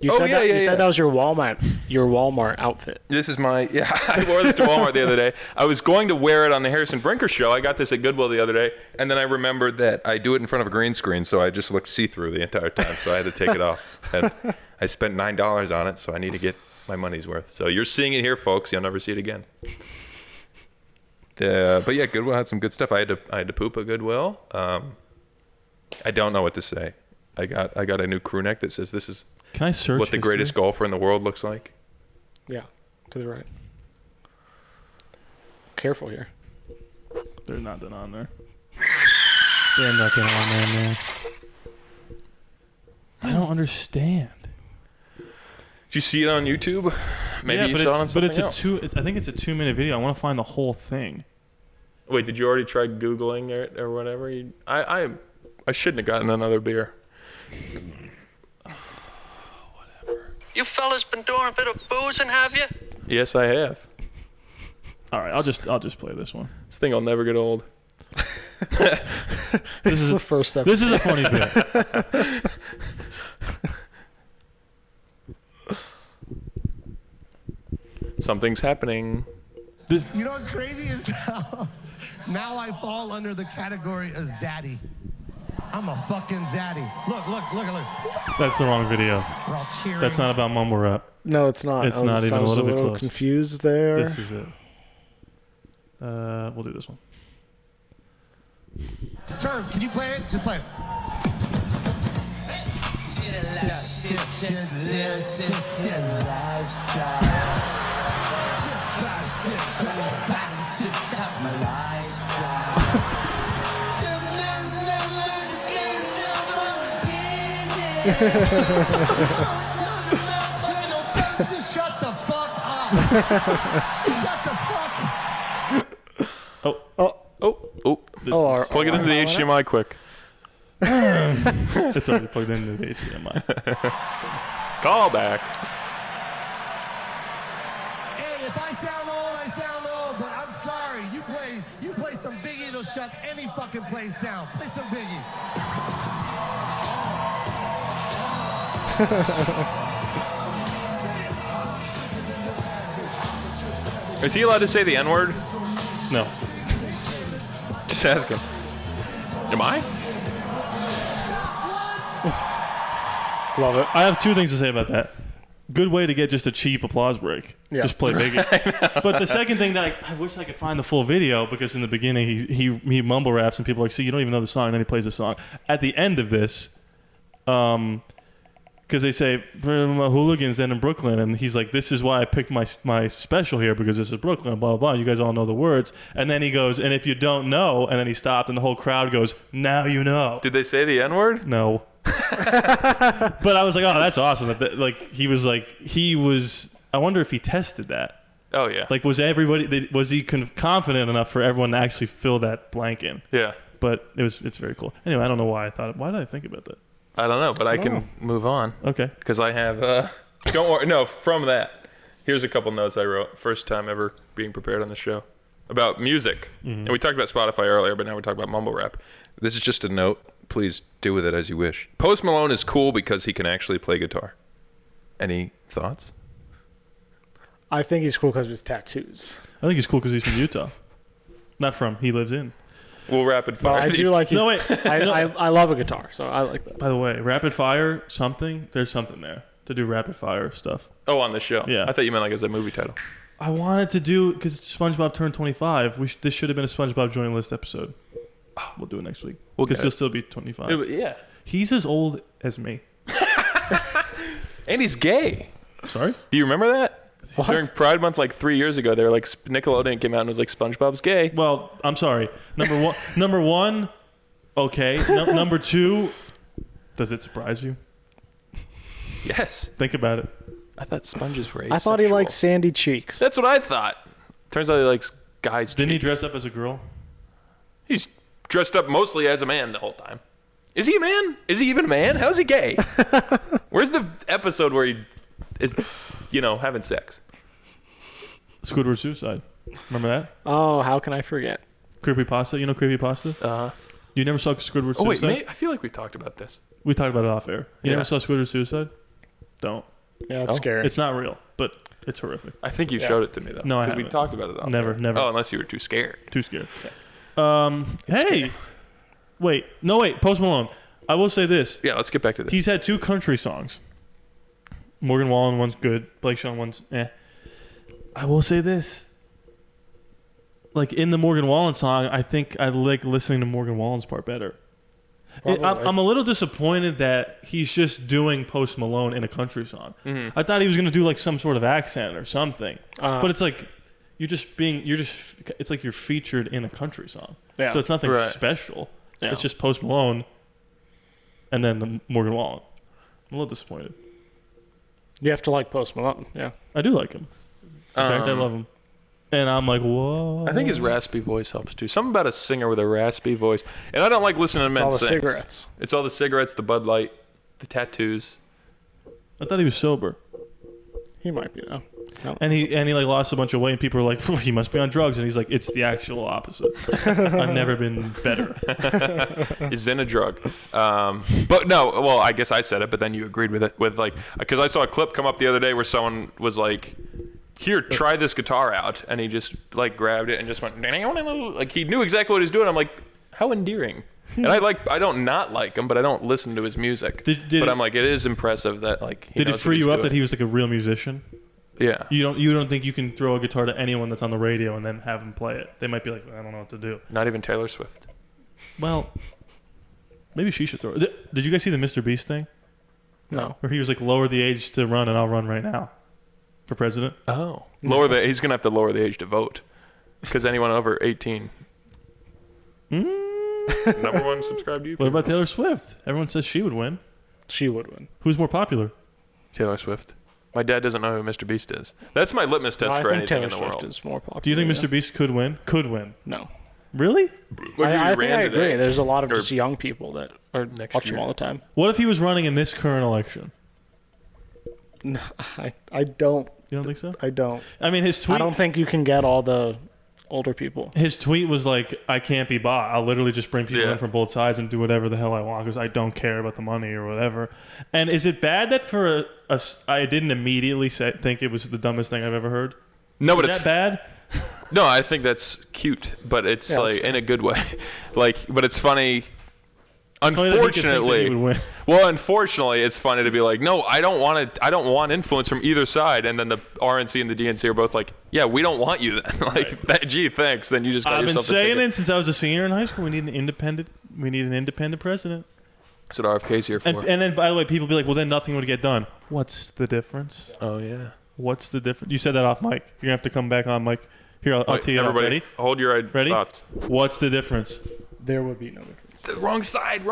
You Oh, said yeah, that, yeah, you yeah. said that was your Walmart outfit. This is my I wore this to Walmart the other day. I was going to wear it on the Harrison Brinker show. I got this at Goodwill the other day, and then I remembered that I do it in front of a green screen, so I just looked see-through the entire time, so I had to take it off. And I spent $9 on it, so I need to get my money's worth. So you're seeing it here, folks. You'll never see it again. But yeah, Goodwill had some good stuff. I had to poop at Goodwill. I don't know what to say. I got a new crew neck that says this is Can I search what the greatest golfer in the world looks like. Yeah, to the right. Careful here. There's nothing on there. There's nothing on there, man. I don't understand. Did you see it on YouTube? Maybe you saw it on something else. I think it's a 2-minute video. I want to find the whole thing. Wait, did you already try Googling it or whatever? I shouldn't have gotten another beer. You fellas been doing a bit of boozing, have you? Yes, I have. All right, I'll just play this one. This thing will never get old. This is the first episode. This is a funny bit. Something's happening. You know what's crazy is now I fall under the category of zaddy. I'm a fucking zaddy. Look. That's the wrong video. We're all cheering. That's not about mumble rap. No, it's not. It's not even I was a little bit close. Confused there. This is it. We'll do this one. Term, can you play it? Just play it. Just shut the fuck up. Shut the fuck up. Plug it into the HDMI quick. It's already plugged into the HDMI. Call back. Hey, if I sound old, but I'm sorry. You play some Biggie, it'll shut any fucking place down. Play some Biggie. Is he allowed to say the N-word? No. Just ask him. Am I? Love it. I have two things to say about that. Good way to get just a cheap applause break. Yeah. Just play Biggie. But the second thing that I wish I could find the full video, because in the beginning he mumble raps and people are like, see, you don't even know the song, and then he plays the song. At the end of this, because they say hooligans and in Brooklyn, and he's like, this is why I picked my special here, because this is Brooklyn, blah, blah, blah. You guys all know the words. And then he goes, and if you don't know, and then he stopped, and the whole crowd goes, now you know. Did they say the N-word? No. But I was like, oh, that's awesome. He was, I wonder if he tested that. Oh, yeah. Like, was he confident enough for everyone to actually fill that blank in? Yeah. But it's very cool. Anyway, I don't know why did I think about that? I don't know, but I can move on. Okay. Because I have, don't worry, no, from that, here's a couple notes I wrote. First time ever being prepared on the show. About music. Mm-hmm. And we talked about Spotify earlier, but now we're talking about mumble rap. This is just a note. Please do with it as you wish. Post Malone is cool because he can actually play guitar. Any thoughts? I think he's cool because of his tattoos. I think he's cool because he's from Utah. Not from, he lives in. We'll rapid fire. Well, I do like. No, wait. I love a guitar, so I like that. By the way, rapid fire, there's something there to do rapid fire stuff. Oh, on the show? Yeah. I thought you meant like as a movie title. I wanted to do, because SpongeBob turned 25. This should have been a SpongeBob join list episode. We'll do it next week. Because he'll still be 25. Yeah. He's as old as me. And he's gay. Sorry? Do you remember that? What? During Pride Month, like 3 years ago, they were like, Nickelodeon came out and was like, SpongeBob's gay. Well, I'm sorry. Number one, okay. Number two, does it surprise you? Yes. Think about it. I thought sponges were I thought he liked sandy cheeks. That's what I thought. Turns out he likes guys' Didn't he cheeks. dress up as a girl? He's dressed up mostly as a man the whole time. Is he a man? Is he even a man? How's he gay? Where's the episode where he is, having sex? Squidward Suicide. Remember that? Oh, how can I forget? Creepypasta. You know Creepypasta? Uh-huh. You never saw Squidward Suicide? Oh, wait, I feel like we talked about this. We talked about it off air. You Yeah. never saw Squidward Suicide? Don't. Yeah, it's scary. It's not real, but it's horrific. I think you showed it to me, though. No, I Because we haven't. talked about it off Never, air. never. Oh, unless you were too scared. Too scared. Hey. Wait. No, wait. Post Malone. I will say this. Yeah, let's get back to this. He's had 2 country songs. Morgan Wallen one's good. Blake Shelton one's eh. I will say this. Like, in the Morgan Wallen song, I think I like listening to Morgan Wallen's part better. I'm a little disappointed that he's just doing Post Malone in a country song. Mm-hmm. I thought he was going to do like some sort of accent or something. But it's like it's like you're featured in a country song. Yeah. So it's nothing Right. special. Yeah. It's just Post Malone and then the Morgan Wallen. I'm a little disappointed. You have to like Post Malone. Yeah. I do like him. In fact, I love him. And I'm like, whoa. I think his raspy voice helps too. Something about a singer with a raspy voice. And I don't like listening to It's men all the sing. cigarettes. It's all the cigarettes, the Bud Light, the tattoos. I thought he was sober. He might be though. No. And he like lost a bunch of weight, and people were like, he must be on drugs. And he's like, it's the actual opposite. I've never been better. Is in a drug. But no, well, I guess I said it, but then you agreed with it. Because I saw a clip come up the other day where someone was like, here, try this guitar out. And he just like grabbed it and just went, like he knew exactly what he was doing. I'm like, how endearing. And I don't not like him, but I don't listen to his music. But I'm like, it is impressive that like he Did it knows free what you he's up that doing. he was like a real musician? Yeah. You don't think you can throw a guitar to anyone that's on the radio and then have them play it? They might be like, I don't know what to do. Not even Taylor Swift. Well, maybe she should throw it. Did you guys see the Mr. Beast thing? No. Where he was like, lower the age to run and I'll run right now for president? Oh. He's going to have to lower the age to vote. Because anyone over 18. Number one, subscribe to YouTube. What about Taylor Swift? Everyone says she would win. She would win. Who's more popular? Taylor Swift. My dad doesn't know who Mr. Beast is. That's my litmus test for anything Taylor in the Swift world. is more popular. Do you think Mr. Beast could win? Could win. No. Really? I think I agree. There's a lot of just young people that are watching him all the time. What if he was running in this current election? No, I don't. You don't think so? I don't. I mean, his tweet. I don't think you can get all the older people. His tweet was like, I can't be bought. I'll literally just bring people in from both sides and do whatever the hell I want because I don't care about the money or whatever. And is it bad that for I didn't immediately think it was the dumbest thing I've ever heard? No, but is that bad? No, I think that's cute, but it's like in a good way. Like, but it's funny. Unfortunately, it's funny to be like, no, I don't want influence from either side, and then the RNC and the DNC are both like, yeah, we don't want you then. Like, that, gee, thanks. Then you just got yourself. I've been saying it since I was a senior in high school. We need an independent president. That's what RFK's here for. And then, by the way, people be like, well, then nothing would get done. What's the difference? Oh yeah. What's the difference? You said that off mic. You're gonna have to come back on mic. Here, I'll tee it up. Ready? Hold your thoughts. What's the difference? There would be no difference. Wrong side.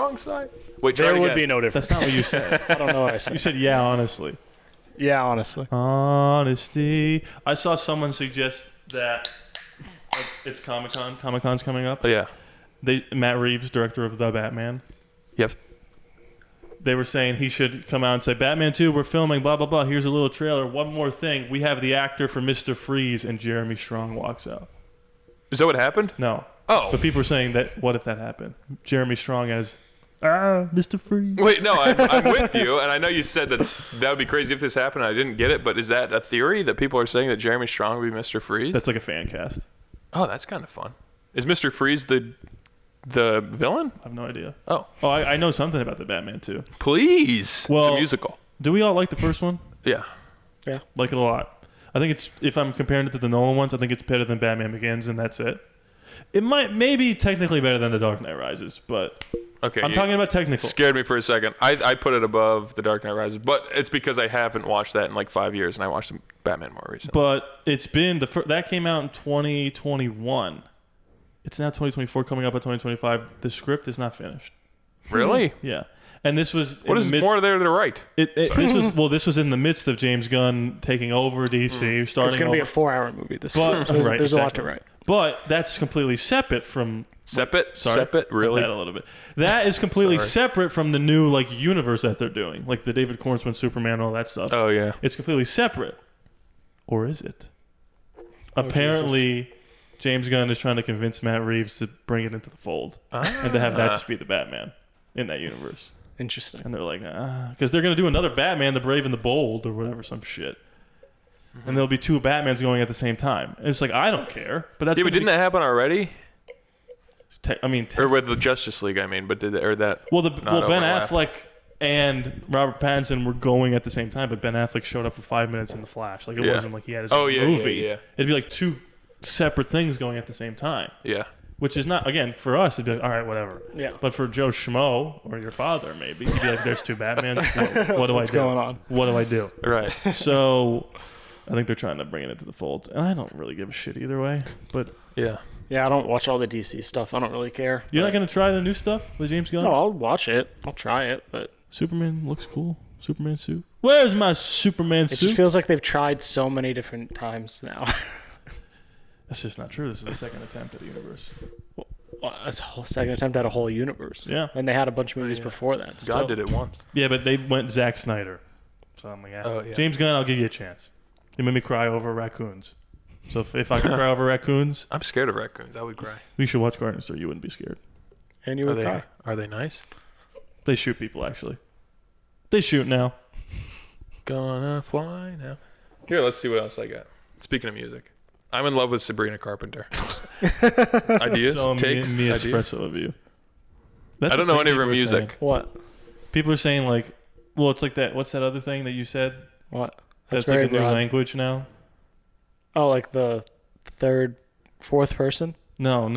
Wait, there would be no difference. That's not what you said. I don't know what I said. You said, yeah, honestly. Yeah, honestly. Honesty. I saw someone suggest that it's Comic-Con. Comic-Con's coming up. Oh, yeah. Matt Reeves, director of The Batman. Yep. They were saying he should come out and say, Batman 2, we're filming, blah, blah, blah. Here's a little trailer. One more thing. We have the actor for Mr. Freeze, and Jeremy Strong walks out. Is that what happened? No. Oh. But people are saying that, what if that happened? Jeremy Strong as, Mr. Freeze. Wait, no, I'm with you, and I know you said that would be crazy if this happened. I didn't get it, but is that a theory that people are saying that Jeremy Strong would be Mr. Freeze? That's like a fan cast. Oh, that's kind of fun. Is Mr. Freeze the villain? I have no idea. Oh, I know something about the Batman 2. Please. Well, it's a musical. Do we all like the first one? Yeah. Yeah. Like it a lot. I think it's, if I'm comparing it to the Nolan ones, I think it's better than Batman Begins, and that's it. It maybe technically better than The Dark Knight Rises, but okay, I'm talking about technical. Scared me for a second. I put it above The Dark Knight Rises, but it's because I haven't watched that in like 5 years, and I watched Batman more recently. But it's been that came out in 2021. It's now 2024, coming up at 2025. The script is not finished. Really? Yeah. And this was what is more there to write? This was in the midst of James Gunn taking over DC, starting. It's going to be a 4-hour movie. There's a lot to write. But that's completely separate from. Separate, really? A little bit. That is completely separate from the new universe that they're doing, like the David Cornsman Superman, all that stuff. Oh yeah. It's completely separate, or is it? Apparently, James Gunn is trying to convince Matt Reeves to bring it into the fold and to have that just be the Batman in that universe. Interesting. And they're like, because they're going to do another Batman, the Brave and the Bold, or whatever, some shit. Mm-hmm. And there'll be two Batmans going at the same time. And it's like, I don't care. But that's didn't that happen already? Or with the Justice League, I mean, but Ben Affleck and Robert Pattinson were going at the same time, but Ben Affleck showed up for 5 minutes in The Flash. Like, it wasn't like he had his own movie. Yeah. It'd be like two separate things going at the same time. Yeah. Which is not, again, for us, it'd be like, all right, whatever. Yeah. But for Joe Schmo, or your father, maybe, it'd be like, there's two Batmans. What do I do? What's going on? What do I do? Right. So, I think they're trying to bring it into the fold. And I don't really give a shit either way. But yeah. Yeah, I don't watch all the DC stuff. I don't really care. You're not going to try the new stuff with James Gunn? No, I'll watch it. I'll try it, but... Superman looks cool. Superman suit. Where's my Superman suit? It just feels like they've tried so many different times now. That's just not true. This is the second attempt at the universe. Well, that's a whole second attempt at a whole universe. Yeah. And they had a bunch of movies before that. Still. God did it once. Yeah, but they went Zack Snyder. So I'm like, James Gunn, I'll give you a chance. You made me cry over raccoons. So if I could cry over raccoons... I'm scared of raccoons. I would cry. We should watch Guardians, so you wouldn't be scared. And you would cry. Are they nice? They shoot people, actually. They shoot now. Gonna fly now. Here, let's see what else I got. Speaking of music. I'm in love with Sabrina Carpenter. Ideas? So takes? Me espresso of you. I don't know any of her music. Saying. What? People are saying, like... Well, it's like that... What's that other thing that you said? What? That's like a new language now? Oh, like the fourth person? No.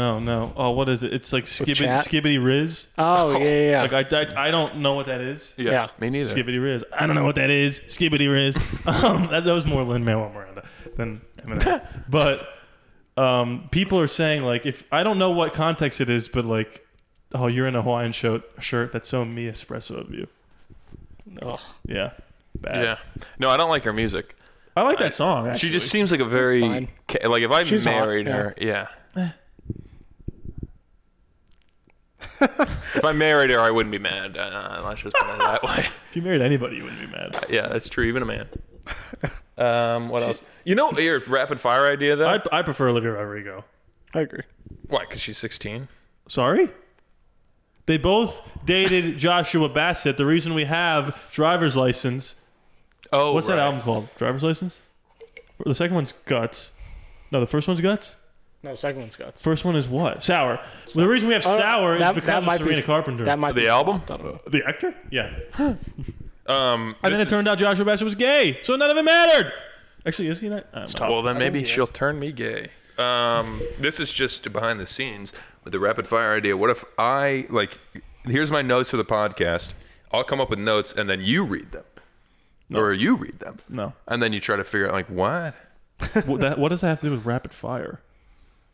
Oh, what is it? It's like Skibbity Riz. Oh, yeah. Like I don't know what that is. Yeah, me neither. Skibbity Riz. I don't know what that is. Skibbity Riz. That was more Lin-Manuel Miranda than Eminem. But people are saying, like, if I don't know what context it is, but like, oh, you're in a Hawaiian shirt. That's so me espresso of you. Oh. Yeah. Bad. Yeah. No, I don't like her music. I like that song, actually. She just seems like a very... Like, if I married her... Yeah. If I married her, I wouldn't be mad. Let's just put it that way. If you married anybody, you wouldn't be mad. Yeah, that's true. Even a man. What else? You know your rapid fire idea, though? I prefer Olivia Rodrigo. I agree. Why? Because she's 16? Sorry? They both dated Joshua Bassett. The reason we have Driver's License... Oh, what's that album called? Driver's License? The second one's Guts. No, the first one's Guts? No, second one's guts. First one is what? Sour. Well, the reason we have Sour is because of Sabrina Carpenter. That might the be album? The actor? Yeah. And then it turned out Joshua Bassett was gay, so none of it mattered. Actually, is he not? Well, then maybe she'll turn me gay. This is just behind the scenes with the rapid fire idea. What if I, here's my notes for the podcast. I'll come up with notes and then you read them. No. Or you read them. No. And then you try to figure out, what? What does that have to do with rapid fire?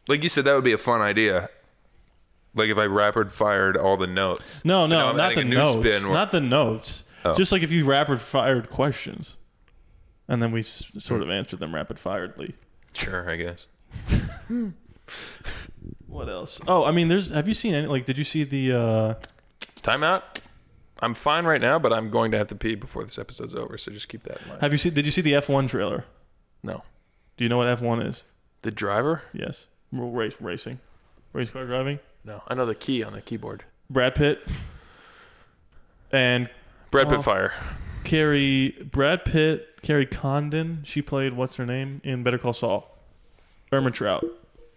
Like you said, that would be a fun idea. Like if I rapid fired all the notes. No, not the notes. Not the notes. Oh. Just like if you rapid fired questions. And then we sort of answered them rapid firedly. Sure, I guess. What else? Oh, I mean, have you seen any, did you see the Timeout? I'm fine right now, but I'm going to have to pee before this episode's over, so just keep that in mind. Did you see the F1 trailer? No. Do you know what F1 is? The driver? Yes. Racing. Race car driving? No. I know the key on the keyboard. Brad Pitt. And Brad Pitt fire. Brad Pitt, Carrie Condon, she played what's her name in Better Call Saul. Irma Trout.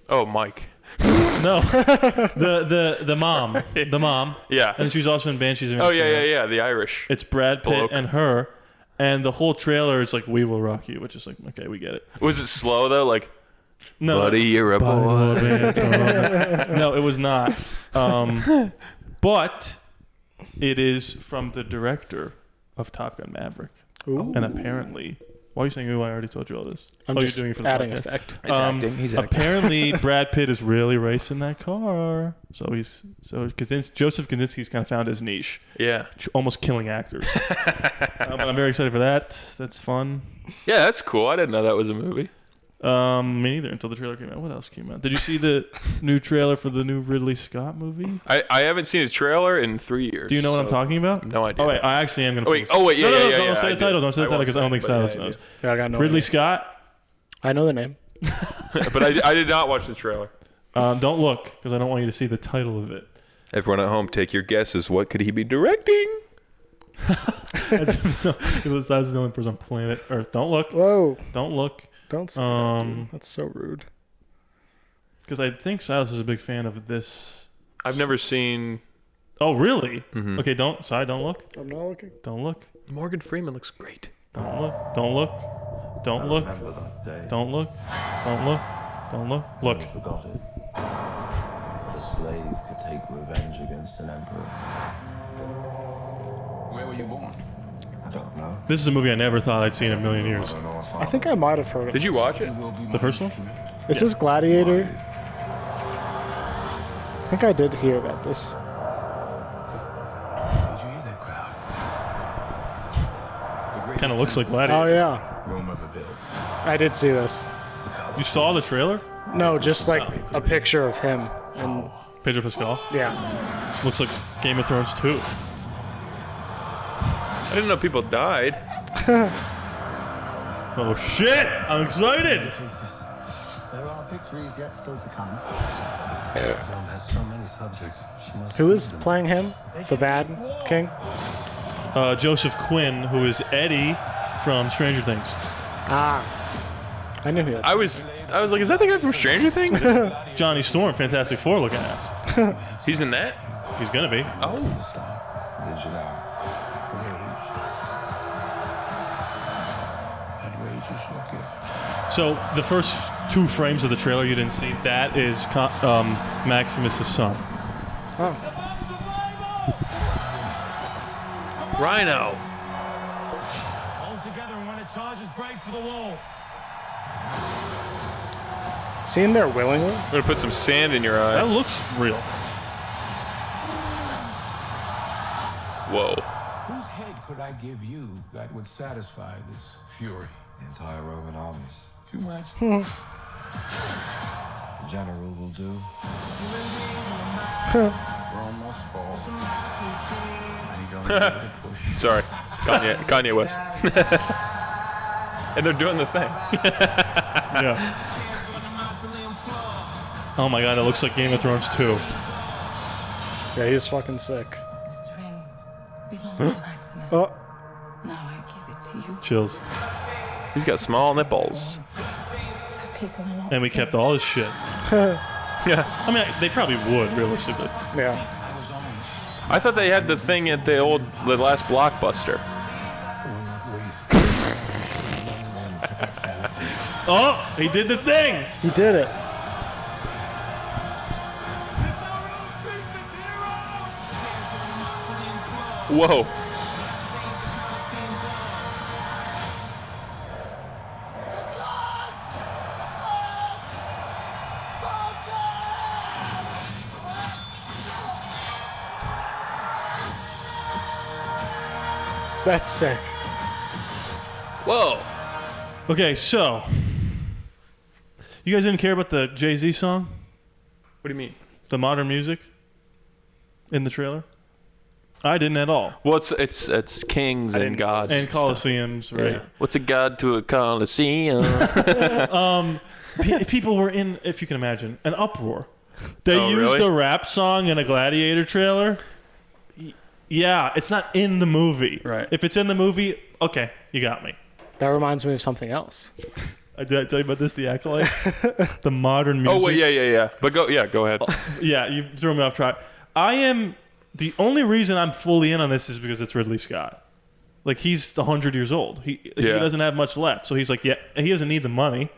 Oh, Mike. No, the mom, Yeah, and she's also in Banshees of Inisherin. Oh yeah, the Irish. It's Brad Pitt and her, and the whole trailer is like "We Will Rock You," which is like, okay, we get it. Was it slow though? Like, no, buddy, you're a boy. No, it was not. But it is from the director of Top Gun Maverick, and apparently. Why are you saying, I already told you all this. I'm just you're doing it for the adding podcast. effect. He's acting. Apparently, Brad Pitt is really racing that car. So Joseph Kosinski's kind of found his niche. Yeah. Almost killing actors. But I'm very excited for that. That's fun. Yeah, that's cool. I didn't know that was a movie. Me neither until the trailer came out. What else came out? Did you see the new trailer for the new Ridley Scott movie? I haven't seen a trailer in 3 years. Do you know what I'm talking about? No idea. Oh wait, I actually am going to. Yeah. Don't say the title. Don't say the title because I don't think Silas knows. Yeah, I got no Ridley idea. Scott. I know the name. But I did not watch the trailer. Don't look because I don't want you to see the title of it. Everyone at home, take your guesses. What could he be directing? Silas is the only person on planet Earth. Don't look. Whoa. Don't look. Don't say that, dude. That's so rude. Because I think Silas is a big fan of this. I've never seen. Oh, really? Mm-hmm. Okay, don't look. I'm not looking. Don't look. Morgan Freeman looks great. Don't look. Don't look. Don't look. Don't look. Don't look. Don't look. Look. I forgot it. A slave could take revenge against an emperor. Where were you born? I don't know. This is a movie I never thought I'd see in a million years. I think I might have heard of Did you watch it? The first one? Is this Gladiator? I think I did hear about this. Did you hear that crowd? Kind of looks like Gladiator. Oh, yeah. Rome ever built. I did see this. You saw the trailer? No, just like a picture of him. And Pedro Pascal? yeah. Looks like Game of Thrones 2. I didn't know people died. Oh, shit! I'm excited! There are victories yet still to come. Rome has so many subjects. She must Who is playing him? The bad king? Joseph Quinn, who is Eddie from Stranger Things. Ah. I knew he I was like, is that the guy from Stranger Things? Johnny Storm, Fantastic Four looking ass. He's in that? He's gonna be. Oh. So the first 2 frames of the trailer you didn't see, that is Maximus' son. Oh. Rhino. Hold together when the charges break for the wall. Is he in there willingly? I'm gonna put some sand in your eye. That looks real. Whoa. Whose head could I give you that would satisfy this fury? The entire Roman armies. Too much? The general will do. Rome must fall. Sorry. Kanye West. And they're doing the thing. Yeah. Oh my god, it looks like Game of Thrones 2. Yeah, he's fucking sick. This ring belongs to Maximus. Oh. Now I give it to you. Chills. He's got small nipples. People are not And we kept all his shit. Yeah. I mean, they probably would, realistically. Yeah. I thought they had the thing at the last Blockbuster. Oh, he did the thing. He did it. Whoa. That's sick. Whoa. Okay, so you guys didn't care about the Jay-Z song? What do you mean? The modern music in the trailer? I didn't at all. Well, it's kings and gods and coliseums, right? Yeah. What's a god to a coliseum? People were in, if you can imagine, an uproar. They used really? the rap song in a Gladiator trailer. Yeah, it's not in the movie. Right. If it's in the movie, okay, you got me. That reminds me of something else. Did I tell you about this? The Acolyte, the modern music. Oh wait, yeah. But go ahead. Yeah, you threw me off track. The only reason I'm fully in on this is because it's Ridley Scott. Like, he's 100 years old. He doesn't have much left. So he's like, yeah, he doesn't need the money.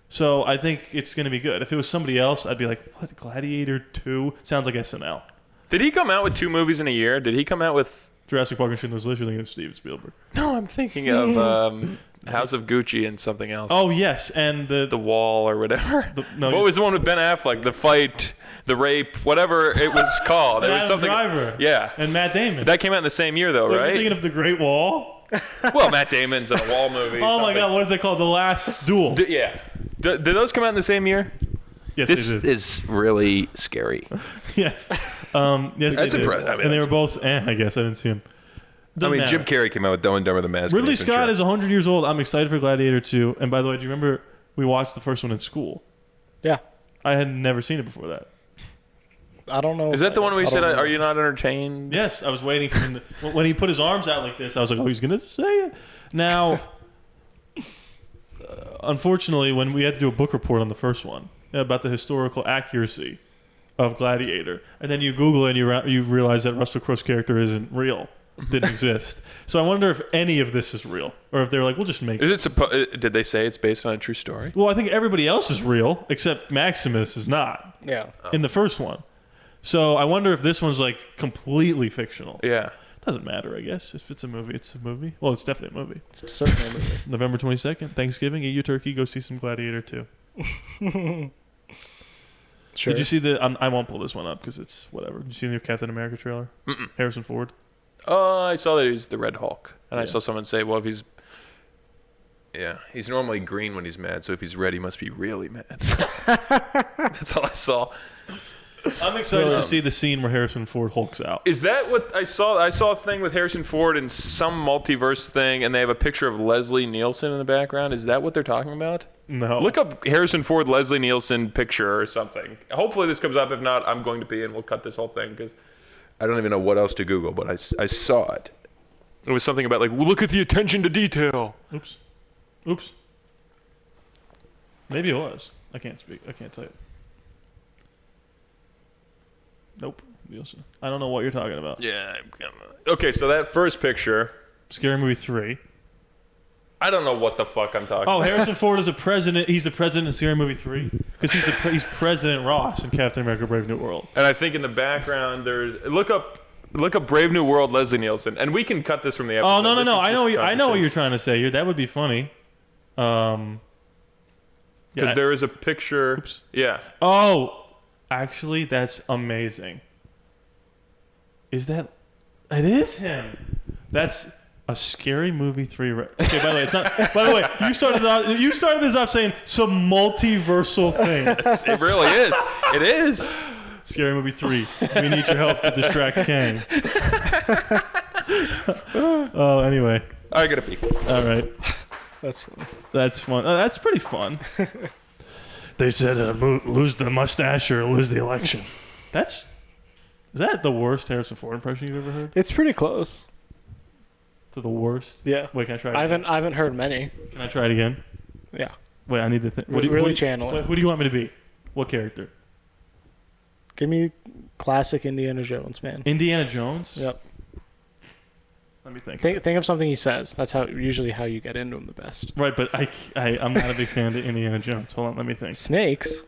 So I think it's going to be good. If it was somebody else, I'd be like, what, Gladiator 2? Sounds like SNL. Did he come out with 2 movies in a year? Did he come out with Jurassic Park and Schindler's List? You're thinking of Steven Spielberg. No, I'm thinking of House of Gucci and something else. Oh, yes, and the Wall or whatever. What was the one with Ben Affleck? The fight, the rape, whatever it was called. It was Adam something. Driver. Yeah. And Matt Damon. That came out in the same year, though, You're right? thinking of The Great Wall? Well, Matt Damon's in a Wall movie. Oh my God, what is it called? The Last Duel. Yeah. Did those come out in the same year? Yes, This they did. is really scary. Yes. Yes, That's they did. impressive. I mean, and they that's- were both, I guess. I didn't see them. I mean, Jim Carrey came out with Dumb and Dumber the Mask. Ridley Scott is 100 years old. I'm excited for Gladiator 2. And by the way, do you remember we watched the first one in school? Yeah. I had never seen it before that. I don't know. Is that the one where you said, "Are you not entertained?" Yes, I was waiting for him to, when he put his arms out like this, I was like, oh, he's going to say it. Now, unfortunately, when we had to do a book report on the first one about the historical accuracy of Gladiator, and then you Google it and you realize that Russell Crowe's character isn't real, didn't exist. So I wonder if any of this is real, or if they're like, we'll just make it. Is it? Did they say it's based on a true story? Well, I think everybody else is real, except Maximus is not. Yeah. In the first one. So I wonder if this one's like completely fictional. Yeah. Doesn't matter, I guess. If it's a movie, it's a movie. Well, it's definitely a movie. It's certainly a movie. November 22nd, Thanksgiving, eat your turkey, go see some Gladiator 2. Sure. Did you see the... I won't pull this one up because it's whatever. Did you see the new Captain America trailer? Mm-mm. Harrison Ford? Oh, I saw that he's the Red Hulk. And I Yeah. saw someone say, well, if he's... Yeah, he's normally green when he's mad, so if he's red, he must be really mad. That's all I saw. I'm excited to see the scene where Harrison Ford hulks out. Is that what I saw? I saw a thing with Harrison Ford in some multiverse thing, and they have a picture of Leslie Nielsen in the background. Is that what they're talking about? No. Look up Harrison Ford, Leslie Nielsen picture or something. Hopefully this comes up. If not, I'm going to pee and we'll cut this whole thing because I don't even know what else to Google, but I saw it. it was something about like, well, look at the attention to detail. Oops. Maybe it was. I can't speak. I can't tell you. Nope. Nielsen. I don't know what you're talking about. Yeah. Okay, so that first picture. Scary Movie 3. I don't know what the fuck I'm talking Oh, about. Harrison Ford is a president. He's the president in Scary Movie 3 because he's President Ross in Captain America: Brave New World. And I think in the background there's look up Brave New World, Leslie Nielsen, and we can cut this from the episode. Oh no. This is I know. just I know what conversation. you're trying to say. That would be funny. Because there is a picture. Oops. Yeah. Oh, actually, that's amazing. Is that? It is him. That's a Scary Movie 3. Okay. By the way, it's not. By the way, you started this off saying some multiversal thing. It really is. It is. Scary Movie 3. We need your help to distract Kang. Oh, anyway. I gotta pee. All right. That's fun. That's fun. That's pretty fun. They said lose the mustache or lose the election. Is that the worst Harrison Ford impression you've ever heard? It's pretty close. To the worst? Yeah. Wait, can I try it I again? haven't heard many. Can I try it again? Yeah. Wait, I need to think. Really channel it. Who do you want me to be? What character? Give me classic Indiana Jones, man. Indiana Jones? Yep. Let me think. Think of something he says. That's usually how you get into him the best. Right, but I'm not a big fan of Indiana Jones. Hold on, let me think. Snakes.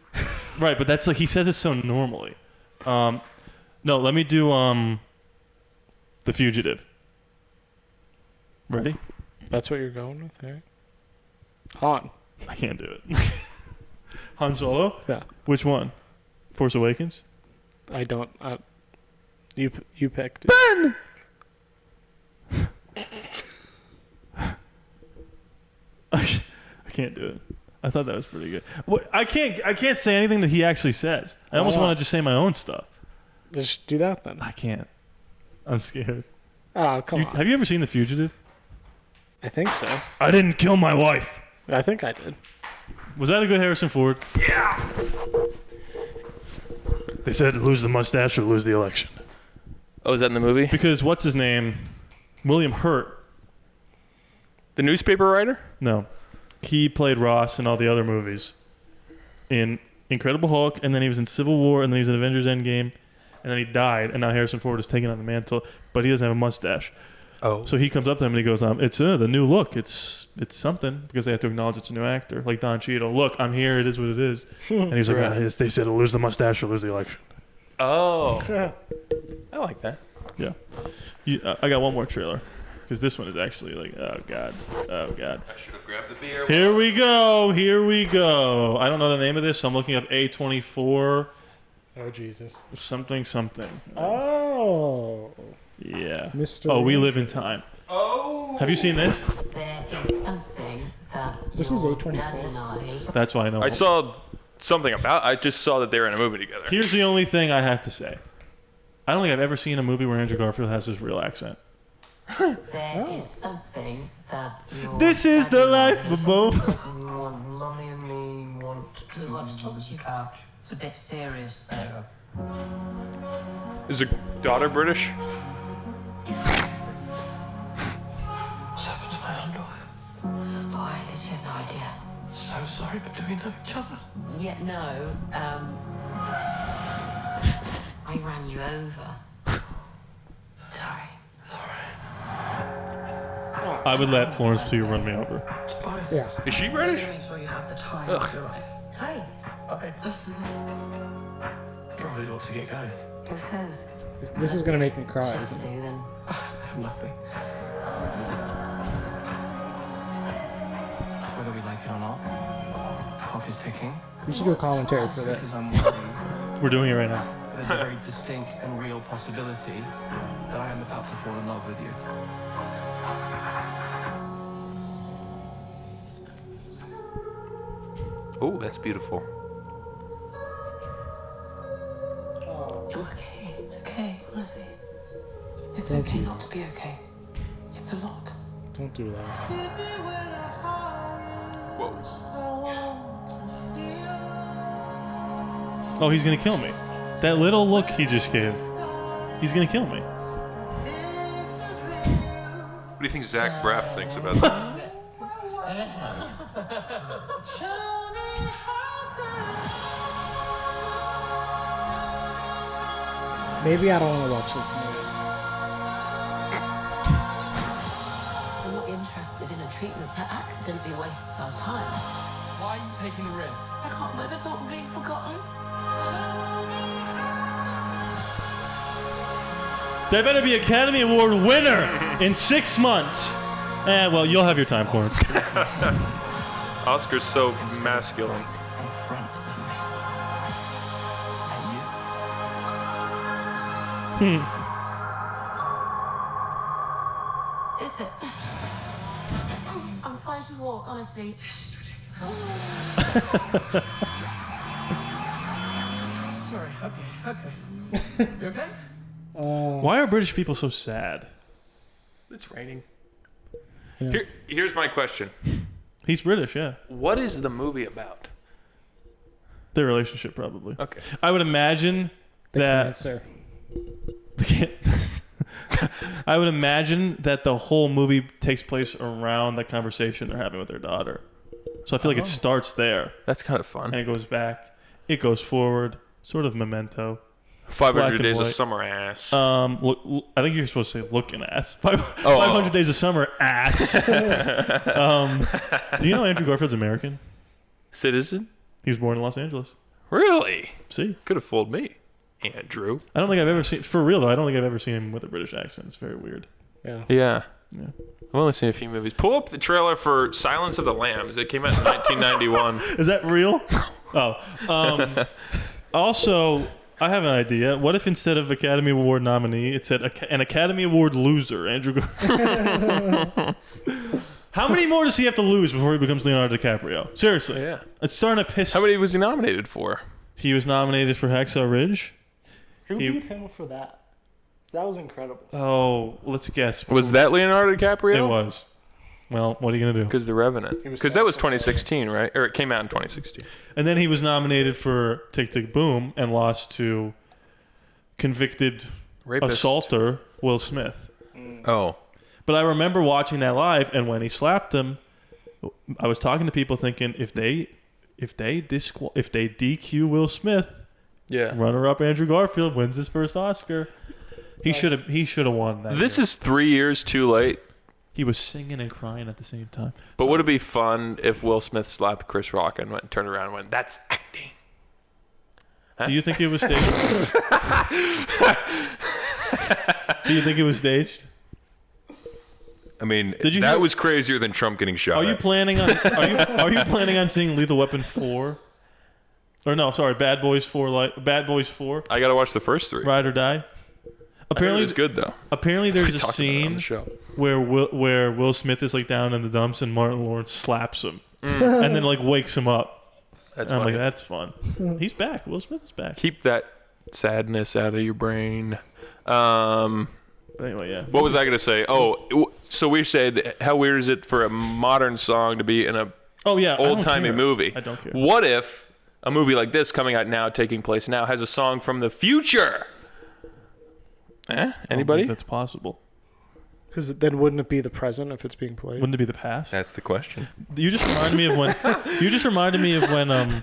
Right, but that's like he says it so normally. No, let me do The Fugitive. Ready? That's what you're going with, right? Han. I can't do it. Han Solo? Yeah. Which one? Force Awakens? I don't. You picked. Ben! I can't do it. I thought that was pretty good. I can't say anything that he actually says. I almost want to just say my own stuff. Just do that then. I can't. I'm scared. Oh, come on. Have you ever seen The Fugitive? I think so. I didn't kill my wife. I think I did. Was that a good Harrison Ford? Yeah. They said lose the mustache or lose the election. Oh, is that in the movie? Because what's his name? William Hurt. The newspaper writer? No. He played Ross in all the other movies. In Incredible Hulk, and then he was in Civil War, and then he was in Avengers Endgame, and then he died, and now Harrison Ford is taking on the mantle, but he doesn't have a mustache. Oh. So he comes up to him and he goes, it's the new look. It's something, because they have to acknowledge it's a new actor. Like Don Cheadle. Look, I'm here. It is what it is. And he's like, they said lose the mustache or lose the election. Oh. I like that. Yeah. I got one more trailer. Because this one is actually like, oh, God. Oh, God. I should have grabbed the beer. Here we go. I don't know the name of this, so I'm looking up A24. Oh, Jesus. Something. Oh. Yeah. Mr. Oh, We Live in Time. Oh. Have you seen this? There is something that This is A24. Daddy and I... That's why I know. I saw something about. I just saw that they were in a movie together. Here's the only thing I have to say. I don't think I've ever seen a movie where Andrew Garfield has his real accent. There is something that This is the life of both. Mummy and me want to talk to you. Couch. It's a bit serious though. Is her daughter British? What's happened to my underwear? Boy, is you no idea. So sorry, but do we know each other? Yeah, no. I ran you over. Sorry. I would let Florence Pugh run me over. Yeah. Is she British? Make sure you have the time Ugh. of your life. Hi. Probably ought to get going. Who says? This is gonna make me cry, isn't Do it? then. I have nothing. Whether we like it or not, clock is ticking. We should do a commentary for Because this. I'm worried. We're doing it right now. There's a very distinct and real possibility that I am about to fall in love with you. Oh, that's beautiful. I'm okay. It's okay, honestly. It's Thank okay you. not to be okay. It's a lot. Don't do that. Whoa. Oh, he's gonna kill me. That little look he just gave. He's gonna kill me. What do you think Zach Braff thinks about that? Maybe I don't want to watch this movie. I'm not interested in a treatment that accidentally wastes our time. Why are you taking the risk? I can't bear the thought of being forgotten. There better be Academy Award winner in 6 months. Well, you'll have your time, Florence. Oscar's so masculine. In front of me. And you. Is it? I'm fine to walk, honestly. Sorry, okay. You okay? Why are British people so sad? It's raining. Yeah. Here's my question. He's British, yeah. What is the movie about? Their relationship, probably. Okay. I would imagine The that. cancer. I would imagine that the whole movie takes place around the conversation they're having with their daughter. So I feel like it starts there That's kind of fun. and it goes back. It Goes Forward, sort of Memento. 500 Days of Summer ass. Look, I think you're supposed to say looking ass. 500 Days of Summer ass. Do you know Andrew Garfield's American? Citizen? He was born in Los Angeles. Really? See? Could have fooled me, Andrew. I don't think I've ever seen, for real though, I don't think I've ever seen him with a British accent. It's very weird. Yeah. I've only seen a few movies. Pull up the trailer for Silence of the Lambs. It came out in 1991. Is that real? Oh. Also, I have an idea. What if instead of Academy Award nominee, it said an Academy Award loser, Andrew Garfield? How many more does he have to lose before he becomes Leonardo DiCaprio? Seriously. Yeah. It's starting to piss. How many was he nominated for? He was nominated for Hacksaw Ridge. Who beat him for that? That was incredible. Oh, let's guess. Was that Leonardo DiCaprio? It was. Well, what are you going to do? Because The Revenant. Because that was 2016, right? Or it came out in 2016. And then he was nominated for Tick, Tick, Boom and lost to convicted assaulter Will Smith. Oh. But I remember watching that live, and when he slapped him, I was talking to people thinking, if they DQ Will Smith, runner-up Andrew Garfield wins his first Oscar. He should have won that. This is 3 years too late. He was singing and crying at the same time. But would it be fun if Will Smith slapped Chris Rock and turned around and went, "That's acting"? Huh? Do you think it was staged? Do you think it was staged? I mean, that was crazier than Trump getting shot. Are you planning on? Are you planning on seeing Lethal Weapon 4? Or no, sorry, Bad Boys 4. Bad Boys 4. I gotta watch the first 3. Ride or Die. Apparently, it's good though. Apparently, there's a scene where Will Smith is like down in the dumps and Martin Lawrence slaps him and then like wakes him up. That's I'm like, that's fun. He's back. Will Smith is back. Keep that sadness out of your brain. But anyway, yeah. What was I gonna say? Oh, so we said, how weird is it for a modern song to be in a old-timey movie? I don't care. What if a movie like this coming out now, taking place now, has a song from the future? Anybody? That's possible. Because then wouldn't it be the present if it's being played? Wouldn't it be the past? That's the question. You just reminded me of when.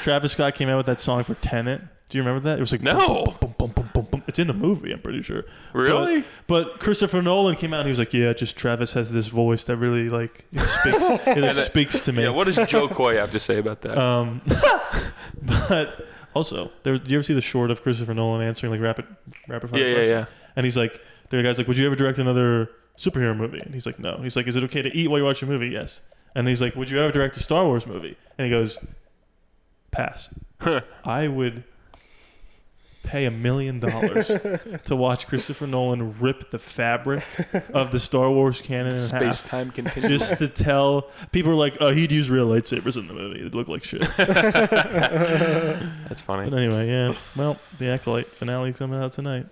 Travis Scott came out with that song for Tenet. Do you remember that? It was like no. Boom, boom, boom, boom, boom, boom. It's in the movie. I'm pretty sure. Really? But Christopher Nolan came out and he was like, "Yeah, just Travis has this voice that really like it speaks. It speaks to me." Yeah. What does Joe Coy have to say about that? But. Also, do you ever see the short of Christopher Nolan answering like rapid fire questions? Yeah. And he's like, the guy's like, "Would you ever direct another superhero movie?" And he's like, "No." He's like, "Is it okay to eat while you watch a movie?" "Yes." And he's like, "Would you ever direct a Star Wars movie?" And he goes, "Pass." I would pay $1 million to watch Christopher Nolan rip the fabric of the Star Wars canon in half. Space-time continuum. Just to tell people are like, he'd use real lightsabers in the movie. It looked like shit. That's funny. But anyway, yeah. Well, the Acolyte finale coming out tonight.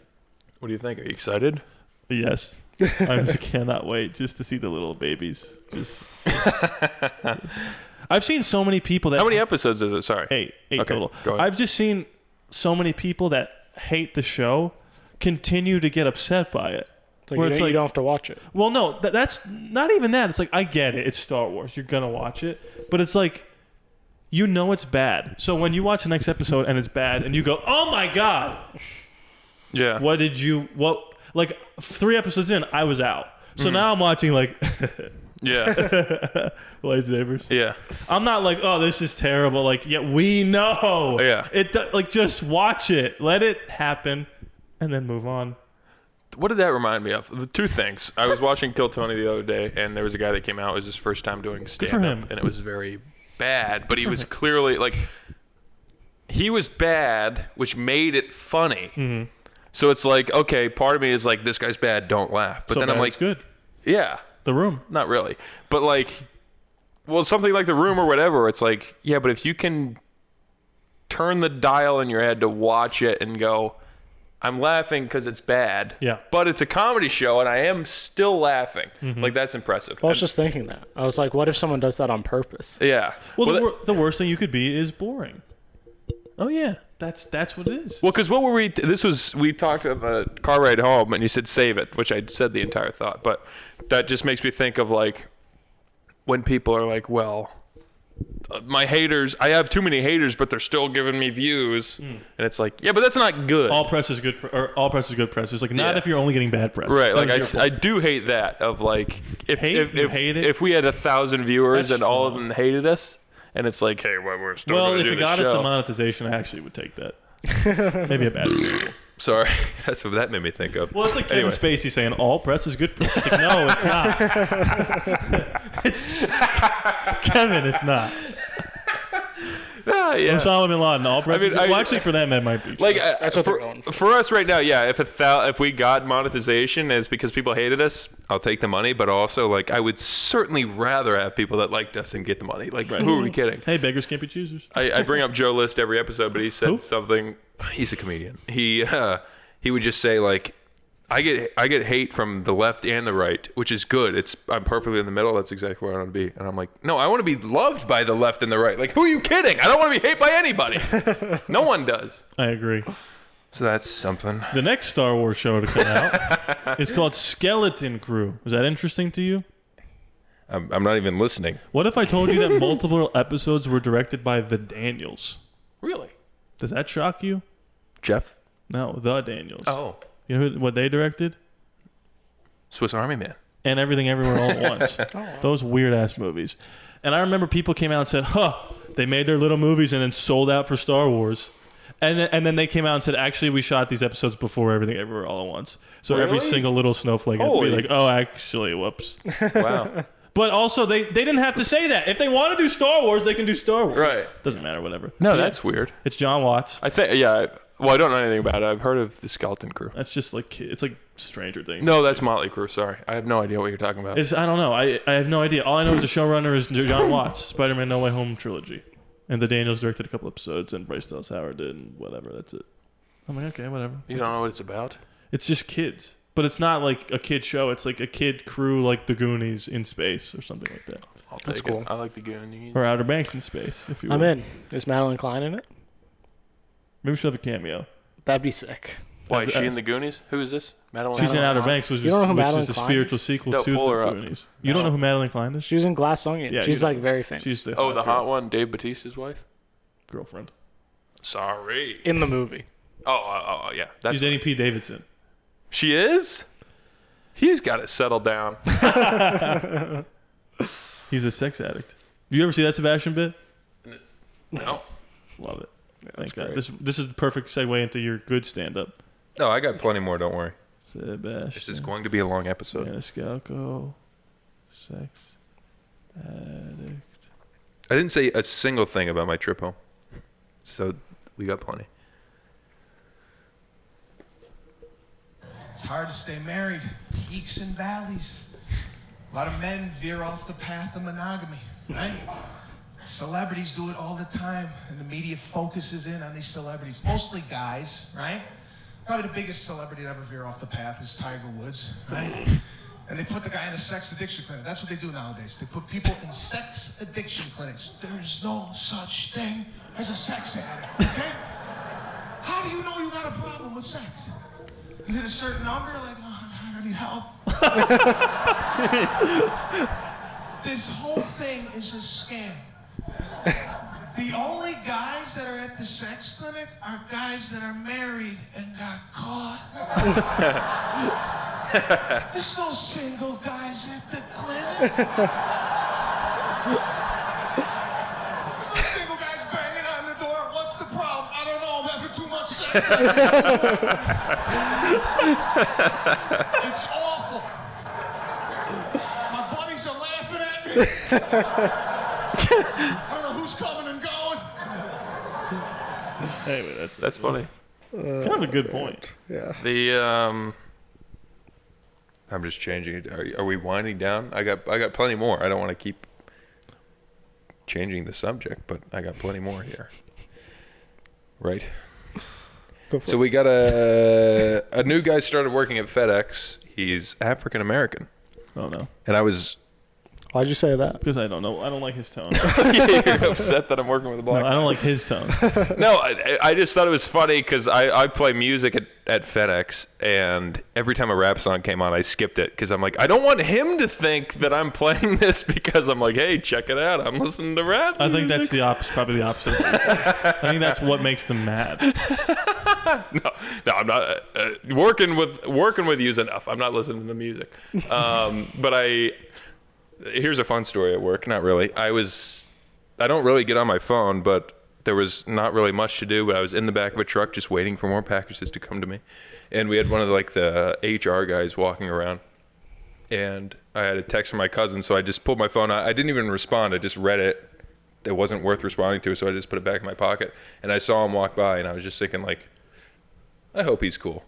What do you think? Are you excited? Yes. I cannot wait just to see the little babies. I've seen so many people that... How many episodes is it? Sorry. 8 okay, total. Go ahead. I've just seen so many people that hate the show continue to get upset by it. Where you don't have to watch it. Well, no, that's not even that. It's like, I get it. It's Star Wars. You're going to watch it. But it's like, you know it's bad. So when you watch the next episode and it's bad and you go, "Oh my God." Yeah. Like 3 episodes in, I was out. So now I'm watching like... Yeah. lightsabers. Yeah. I'm not like, "Oh, this is terrible." Like, yeah, we know. Yeah. Like, just watch it. Let it happen and then move on. What did that remind me of? The 2 things. I was watching Kill Tony the other day, and there was a guy that came out. It was his first time doing stand-up, and it was very bad. But he was clearly, like... He was bad, which made it funny. Mm-hmm. So it's like, okay, part of me is like, this guy's bad, don't laugh. But then I'm like... It's good. Yeah. The Room. Not really. But like, well, something like The Room or whatever, it's like, yeah, but if you can turn the dial in your head to watch it and go, "I'm laughing because it's bad." Yeah. But it's a comedy show and I am still laughing. Mm-hmm. Like, that's impressive. I was just thinking that. I was like, what if someone does that on purpose? Yeah. Well, the worst thing you could be is boring. Oh, yeah. That's what it is. Well, because what were we... we talked on the car ride home, and you said save it, which I said the entire thought. But that just makes me think of, like, when people are like, "Well, my haters, I have too many haters, but they're still giving me views. And it's like, yeah, but that's not good. All press is good. Or all press is good press. It's like not if you're only getting bad press. Right. Like I do hate that of like if we had 1,000 viewers and all of them hated us, and it's like, hey, we're still well, gonna if do it the got us show. to monetization, I actually would take that. Maybe a bad example. Sorry, that's what that made me think of. Well, it's like Kevin Spacey saying all press is good press. It's like, no, it's not. Kevin, it's not. Yeah. Osama bin Laden, all press. Well, actually, for them, that might be. Like that's what they're going for us right now. Yeah, if we got monetization, is because people hated us. I'll take the money, but also like I would certainly rather have people that liked us and get the money. Like, who are we kidding? Hey, beggars can't be choosers. I bring up Joe List every episode, but he said something. He's a comedian. He would just say like, I get hate from the left and the right, which is good. I'm perfectly in the middle. That's exactly where I want to be. And I'm like, no, I want to be loved by the left and the right. Like, who are you kidding? I don't want to be hated by anybody. No one does. I agree. So that's something. The next Star Wars show to come out is called Skeleton Crew. Is that interesting to you? I'm not even listening. What if I told you that multiple episodes were directed by the Daniels? Really? Does that shock you? Jeff? No, the Daniels. Oh. You know what they directed? Swiss Army Man. And Everything Everywhere All at Once. Those weird-ass movies. And I remember people came out and said, they made their little movies and then sold out for Star Wars. And then they came out and said, actually, we shot these episodes before Everything Everywhere All at Once. So every single little snowflake had to be like, oh, actually, whoops. Wow. But also, they didn't have to say that. If they want to do Star Wars, they can do Star Wars. Right. Doesn't matter, whatever. No, that's weird. It's John Watts. I think, yeah. Well, I don't know anything about it. I've heard of the Skeleton Crew. That's just like, it's like Stranger Things. No, that's Motley Crue. Sorry. I have no idea what you're talking about. I don't know. I have no idea. All I know is the showrunner is John Watts, Spider-Man No Way Home trilogy. And the Daniels directed a couple episodes, and Bryce Dallas Howard did, and whatever. That's it. I'm like, okay, whatever. You don't know what it's about? It's just kids. But it's not like a kid show. It's like a kid crew like the Goonies in space or something like that. That's cool. I like the Goonies. Or Outer Banks in space, if you will. I'm in. Is Madeline Klein in it? Maybe she'll have a cameo. That'd be sick. Why, is she in the Goonies? Who is this? Madeline She's in Outer Banks, which is a spiritual is? sequel No, to the Goonies. You don't know who Madeline Klein is? She was in Glass Onion. Yeah, she's like very famous. She's the the hot one? Dave Bautista's wife? Girlfriend. Sorry. In the movie. Oh, yeah. She's dating Pete Davidson. She is? He's got to settle down. He's a sex addict. You ever see that Sebastian bit? No. Love it. Thank God. This is the perfect segue into your good stand-up. No, I got plenty more. Don't worry. Sebastian. This is going to be a long episode. Maniscalco, sex addict. I didn't say a single thing about my trip home, so we got plenty. It's hard to stay married. Peaks and valleys. A lot of men veer off the path of monogamy, right? Celebrities do it all the time, and the media focuses in on these celebrities. Mostly guys, right? Probably the biggest celebrity to ever veer off the path is Tiger Woods, right? And they put the guy in a sex addiction clinic. That's what they do nowadays. They put people in sex addiction clinics. There's no such thing as a sex addict, okay? How do you know you got a problem with sex? You hit a certain number, like, oh, I need help. This whole thing is a scam. The only guys that are at the sex clinic are guys that are married and got caught. There's no single guys at the clinic. There's no single guys banging on the door. What's the problem? I don't know. I'm having too much sex. It's awful. My buddies are laughing at me. I don't know who's coming and going. Anyway, that's funny. Kind of a good point. Yeah. I'm just changing it. Are we winding down? I got plenty more. I don't want to keep changing the subject, but I got plenty more here. Right. So we got a new guy started working at FedEx. He's African American. Oh no. And I was Why'd you say that? Because I don't know. I don't like his tone. You're upset that I'm working with a black No, I don't like his tone. No, I just thought it was funny because I play music at FedEx, and every time a rap song came on, I skipped it because I'm like, I don't want him to think that I'm playing this because I'm like, hey, check it out. I'm listening to rap music. I think that's probably the opposite. I think that's what makes them mad. No, I'm not. Working with you is enough. I'm not listening to music. But here's a fun story at work. Not really. I don't really get on my phone, but there was not really much to do. But I was in the back of a truck just waiting for more packages to come to me, and we had one of the HR guys walking around, and I had a text from my cousin, so I just pulled my phone out. I didn't even respond. I just read it. It wasn't worth responding to, so I just put it back in my pocket. And I saw him walk by, and I was just thinking, like, I hope he's cool.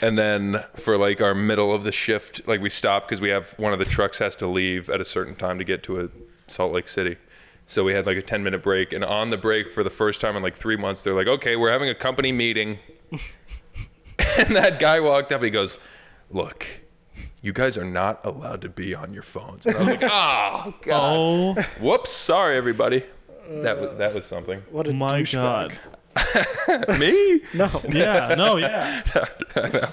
And then for like our middle of the shift, like we stopped because we have one of the trucks has to leave at a certain time to get to Salt Lake City. So we had like a 10-minute break. And on the break for the first time in like 3 months, they're like, okay, we're having a company meeting. And that guy walked up and he goes, look, you guys are not allowed to be on your phones. And I was like, oh, God. Oh. Whoops. Sorry, everybody. That was something. What a My douchebag. God. Me? No. Yeah. No. Yeah. No.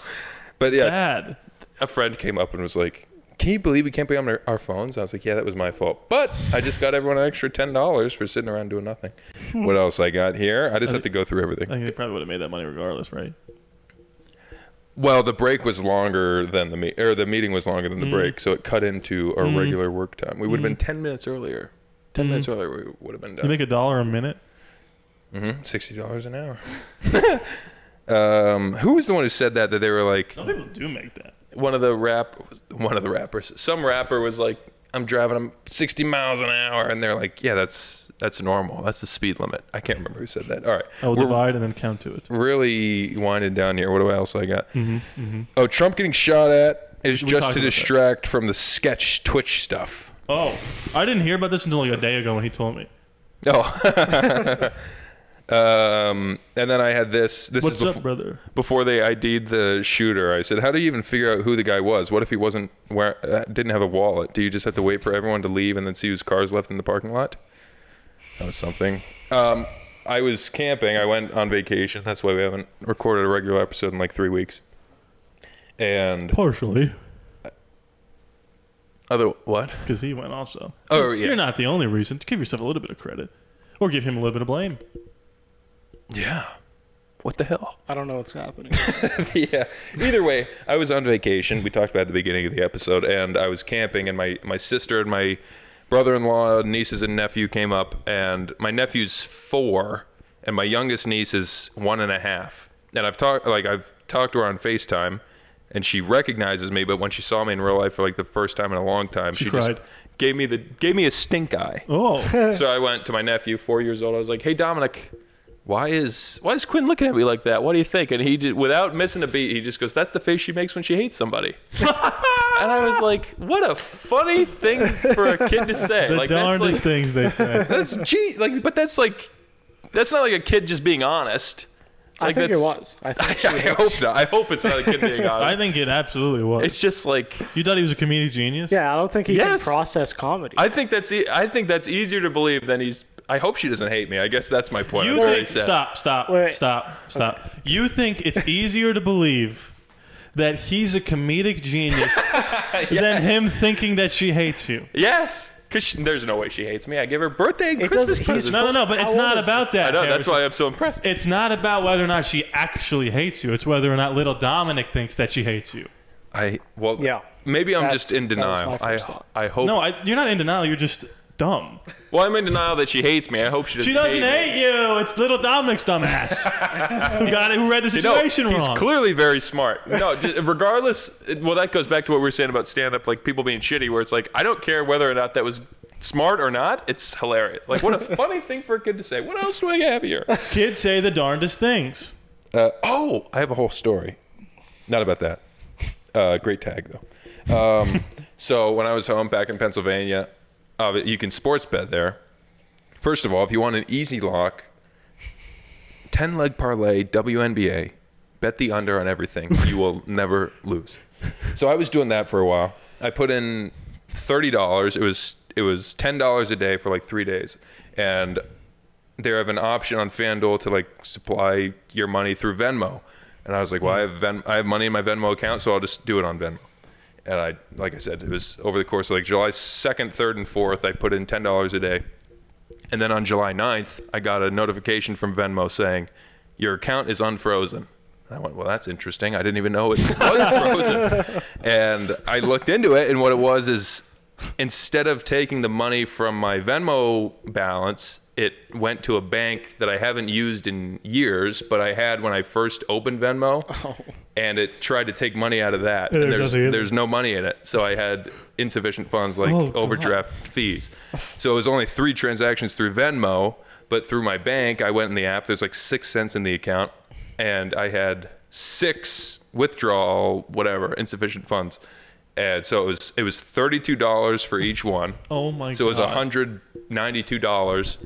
But yeah, Bad. a friend came up and was like, can you believe we can't be on our phones? I was like, yeah, that was my fault. But I just got everyone an extra $10 for sitting around doing nothing. What else I got here? I just have to go through everything. I think they probably would have made that money regardless, right? Well, the break was longer than the meeting was longer than the break, so it cut into our regular work time. We would have been 10 minutes earlier. 10 minutes earlier, we would have been done. You make $1 a minute. $60 an hour. Who was the one who said that they were like? Some people do make that. One of the rappers. Some rapper was like, I'm driving 60 miles an hour, and they're like, yeah, that's normal. That's the speed limit. I can't remember who said that. All right. I will divide and then count to it. Really winding down here. What else I got? Oh, Trump getting shot at is just to distract from the sketch Twitch stuff. Oh, I didn't hear about this until like a day ago when he told me. Oh. And then I had this. What's up, brother? Before they ID'd the shooter, I said, how do you even figure out who the guy was? What if he didn't have a wallet? Do you just have to wait for everyone to leave and then see whose car's left in the parking lot? That was something. I was camping. I went on vacation. That's why we haven't recorded a regular episode in like 3 weeks. And partially. What? Because he went also. Oh, yeah. You're not the only reason. Give yourself a little bit of credit. Or give him a little bit of blame. Yeah. What the hell? I don't know what's happening. Yeah. Either way, I was on vacation. We talked about it at the beginning of the episode. And I was camping, and my sister and my brother-in-law, nieces and nephew came up. And my nephew's 4, and my youngest niece is 1.5. And I've talked to her on FaceTime, and she recognizes me. But when she saw me in real life for like the first time in a long time, she cried. just gave me a stink eye. Oh. So I went to my nephew, 4 years old. I was like, hey, Dominic, why is Quinn looking at me like that? What do you think? And he did, without missing a beat, he just goes, that's the face she makes when she hates somebody. And I was like, what a funny thing for a kid to say. The darndest things they say. But that's not like a kid just being honest. I think it was. I hope not. I hope it's not a kid being honest. I think it absolutely was. It's just like, you thought he was a comedic genius? Yeah, I don't think he can process comedy. I think that's easier to believe than he's. I hope she doesn't hate me. I guess that's my point. Stop. You think it's easier to believe that he's a comedic genius than him thinking that she hates you? Yes. Because there's no way she hates me. I give her birthday and Christmas presents. No, but it's not about that. I know, that's why I'm so impressed. It's not about whether or not she actually hates you. It's whether or not little Dominic thinks that she hates you. Maybe I'm just in denial. I hope. No, you're not in denial. You're just dumb. Well, I'm in denial that she hates me. I hope she doesn't. She doesn't hate you. It's little Dominic's dumbass who read the situation wrong. He's clearly very smart. No, regardless. Well, that goes back to what we were saying about stand-up, like people being shitty, where it's like, I don't care whether or not that was smart or not. It's hilarious. Like, what a funny thing for a kid to say. What else do I have here? Kids say the darndest things. I have a whole story. Not about that. Great tag though. So when I was home back in Pennsylvania. You can sports bet there. First of all, if you want an easy lock, 10-leg parlay, WNBA, bet the under on everything. You will never lose. So I was doing that for a while. I put in $30. It was $10 a day for like 3 days, and they have an option on FanDuel to like supply your money through Venmo. And I was like, well, I have money in my Venmo account, so I'll just do it on Venmo. And like I said, it was over the course of like July 2nd, 3rd, and 4th, I put in $10 a day. And then on July 9th, I got a notification from Venmo saying, your account is unfrozen. And I went, well, that's interesting. I didn't even know it was frozen. And I looked into it, and what it was is instead of taking the money from my Venmo balance, it went to a bank that I haven't used in years, but I had when I first opened Venmo, and it tried to take money out of that. And there's no money in it. So I had insufficient funds, like overdraft fees. So it was only 3 transactions through Venmo, but through my bank, I went in the app. There's like 6 cents in the account, and I had 6 withdrawal, whatever, insufficient funds. And so it was $32 for each one. Oh my god. So it was $192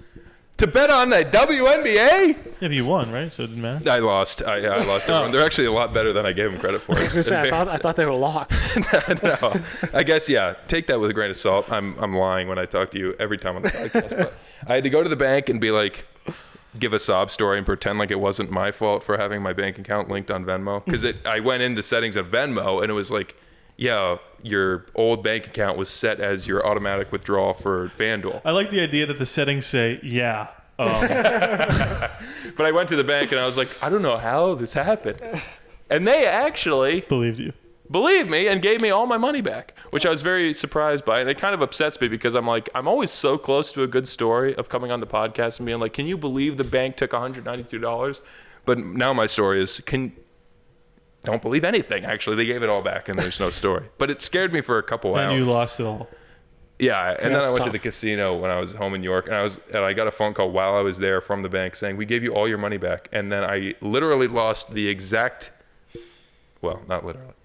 to bet on that WNBA. Yeah, but you won, right? So it didn't matter. I lost. I lost everyone. They're actually a lot better than I gave them credit for. I thought they were locks. No, I guess take that with a grain of salt. I'm lying when I talk to you every time on the podcast. But I had to go to the bank and be like, give a sob story and pretend like it wasn't my fault for having my bank account linked on Venmo, because I went into settings of Venmo and it was like, yeah, your old bank account was set as your automatic withdrawal for FanDuel. I like the idea that the settings say, yeah. But I went to the bank and I was like, I don't know how this happened. And they actually believed me and gave me all my money back, which I was very surprised by. And it kind of upsets me because I'm like, I'm always so close to a good story of coming on the podcast and being like, can you believe the bank took $192? But now my story is, don't believe anything. Actually, they gave it all back and there's no story. But it scared me for a couple hours. And you lost it all. Yeah, and then I went to the casino when I was home in New York, and I got a phone call while I was there from the bank saying, we gave you all your money back. And then I literally lost the exact, well, not literally.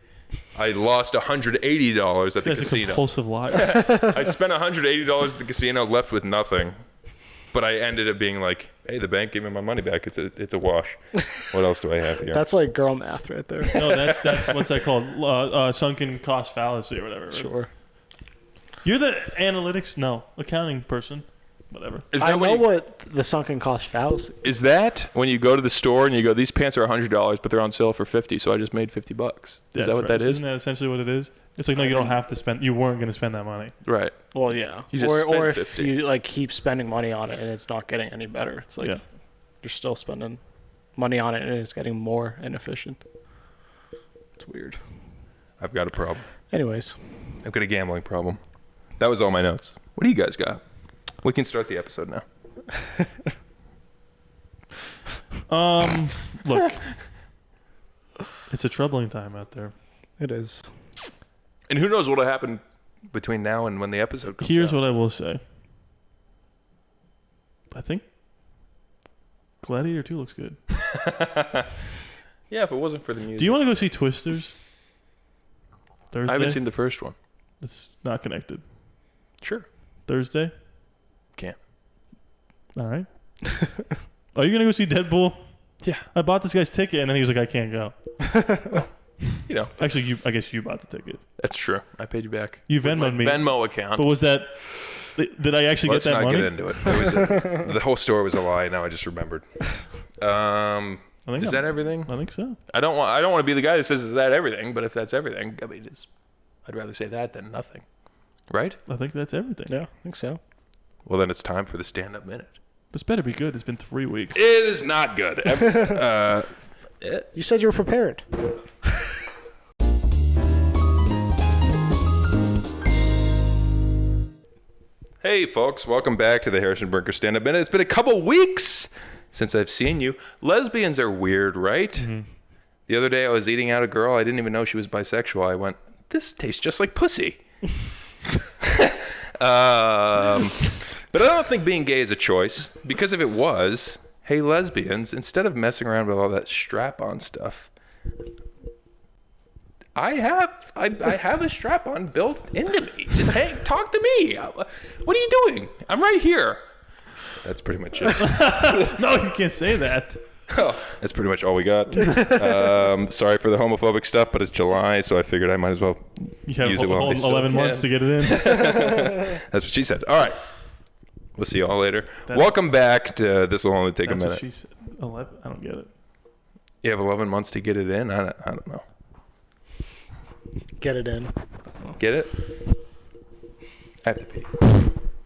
I lost $180 at the casino. A compulsive liar. I spent $180 at the casino, left with nothing. But I ended up being like, hey, the bank gave me my money back. It's a wash. What else do I have here? That's like girl math right there. No, that's what's that called? Sunken cost fallacy or whatever. Right? Sure. You're the accounting person. Whatever. I know what the sunken cost fallacy is. That when you go to the store and you go, these pants are $100, but they're on sale for $50, so I just made $50. Is that what that is? Isn't that essentially what it is? It's like, no, you don't have to spend. You weren't going to spend that money. Right. Well, yeah. You just or if 50. you like keep spending money on it and it's not getting any better, it's like you're still spending money on it and it's getting more inefficient. It's weird. I've got a problem. Anyways, I've got a gambling problem. That was all my notes. What do you guys got? We can start the episode now. Look, it's a troubling time out there. It is. And who knows what will happen between now and when the episode comes Here's out. what I will say. I think Gladiator 2 looks good. Yeah, if it wasn't for the music. Do you want to go see Twisters? Thursday? I haven't seen the first one. It's not connected. Sure. Thursday? Can't. All right. Are you going to go see Deadpool? Yeah. I bought this guy's ticket, and then he was like, I can't go. You know. Actually, I guess you bought the ticket. That's true. I paid you back. You Venmo'd me. Venmo account. But was that... Did I actually Let's get that money? Let's not get into it. The whole story was a lie. Now I just remembered. Is that everything? I think so. I don't want to be the guy that says, is that everything? But if that's everything, I mean, I'd rather say that than nothing. Right? I think that's everything. Yeah, I think so. Well, then it's time for the stand-up minute. This better be good. It's been 3 weeks. It is not good. You said you were prepared. Hey, folks. Welcome back to the Harrison Brinker stand-up minute. It's been a couple weeks since I've seen you. Lesbians are weird, right? Mm-hmm. The other day I was eating out a girl. I didn't even know she was bisexual. I went, this tastes just like pussy. But I don't think being gay is a choice, because if it was, hey, lesbians, instead of messing around with all that strap-on stuff, I have a strap-on built into me. Just, hey, talk to me. What are you doing? I'm right here. That's pretty much it. No, you can't say that. That's pretty much all we got. Sorry for the homophobic stuff, but it's July, so I figured I might as well use it while I still 11 months to get it in. That's what she said. All right. We'll see you all later. Welcome back to This Will Only Take a Minute. What she said. 11? I don't get it. You have 11 months to get it in? I don't know. Get it in. Get it? I have to pee.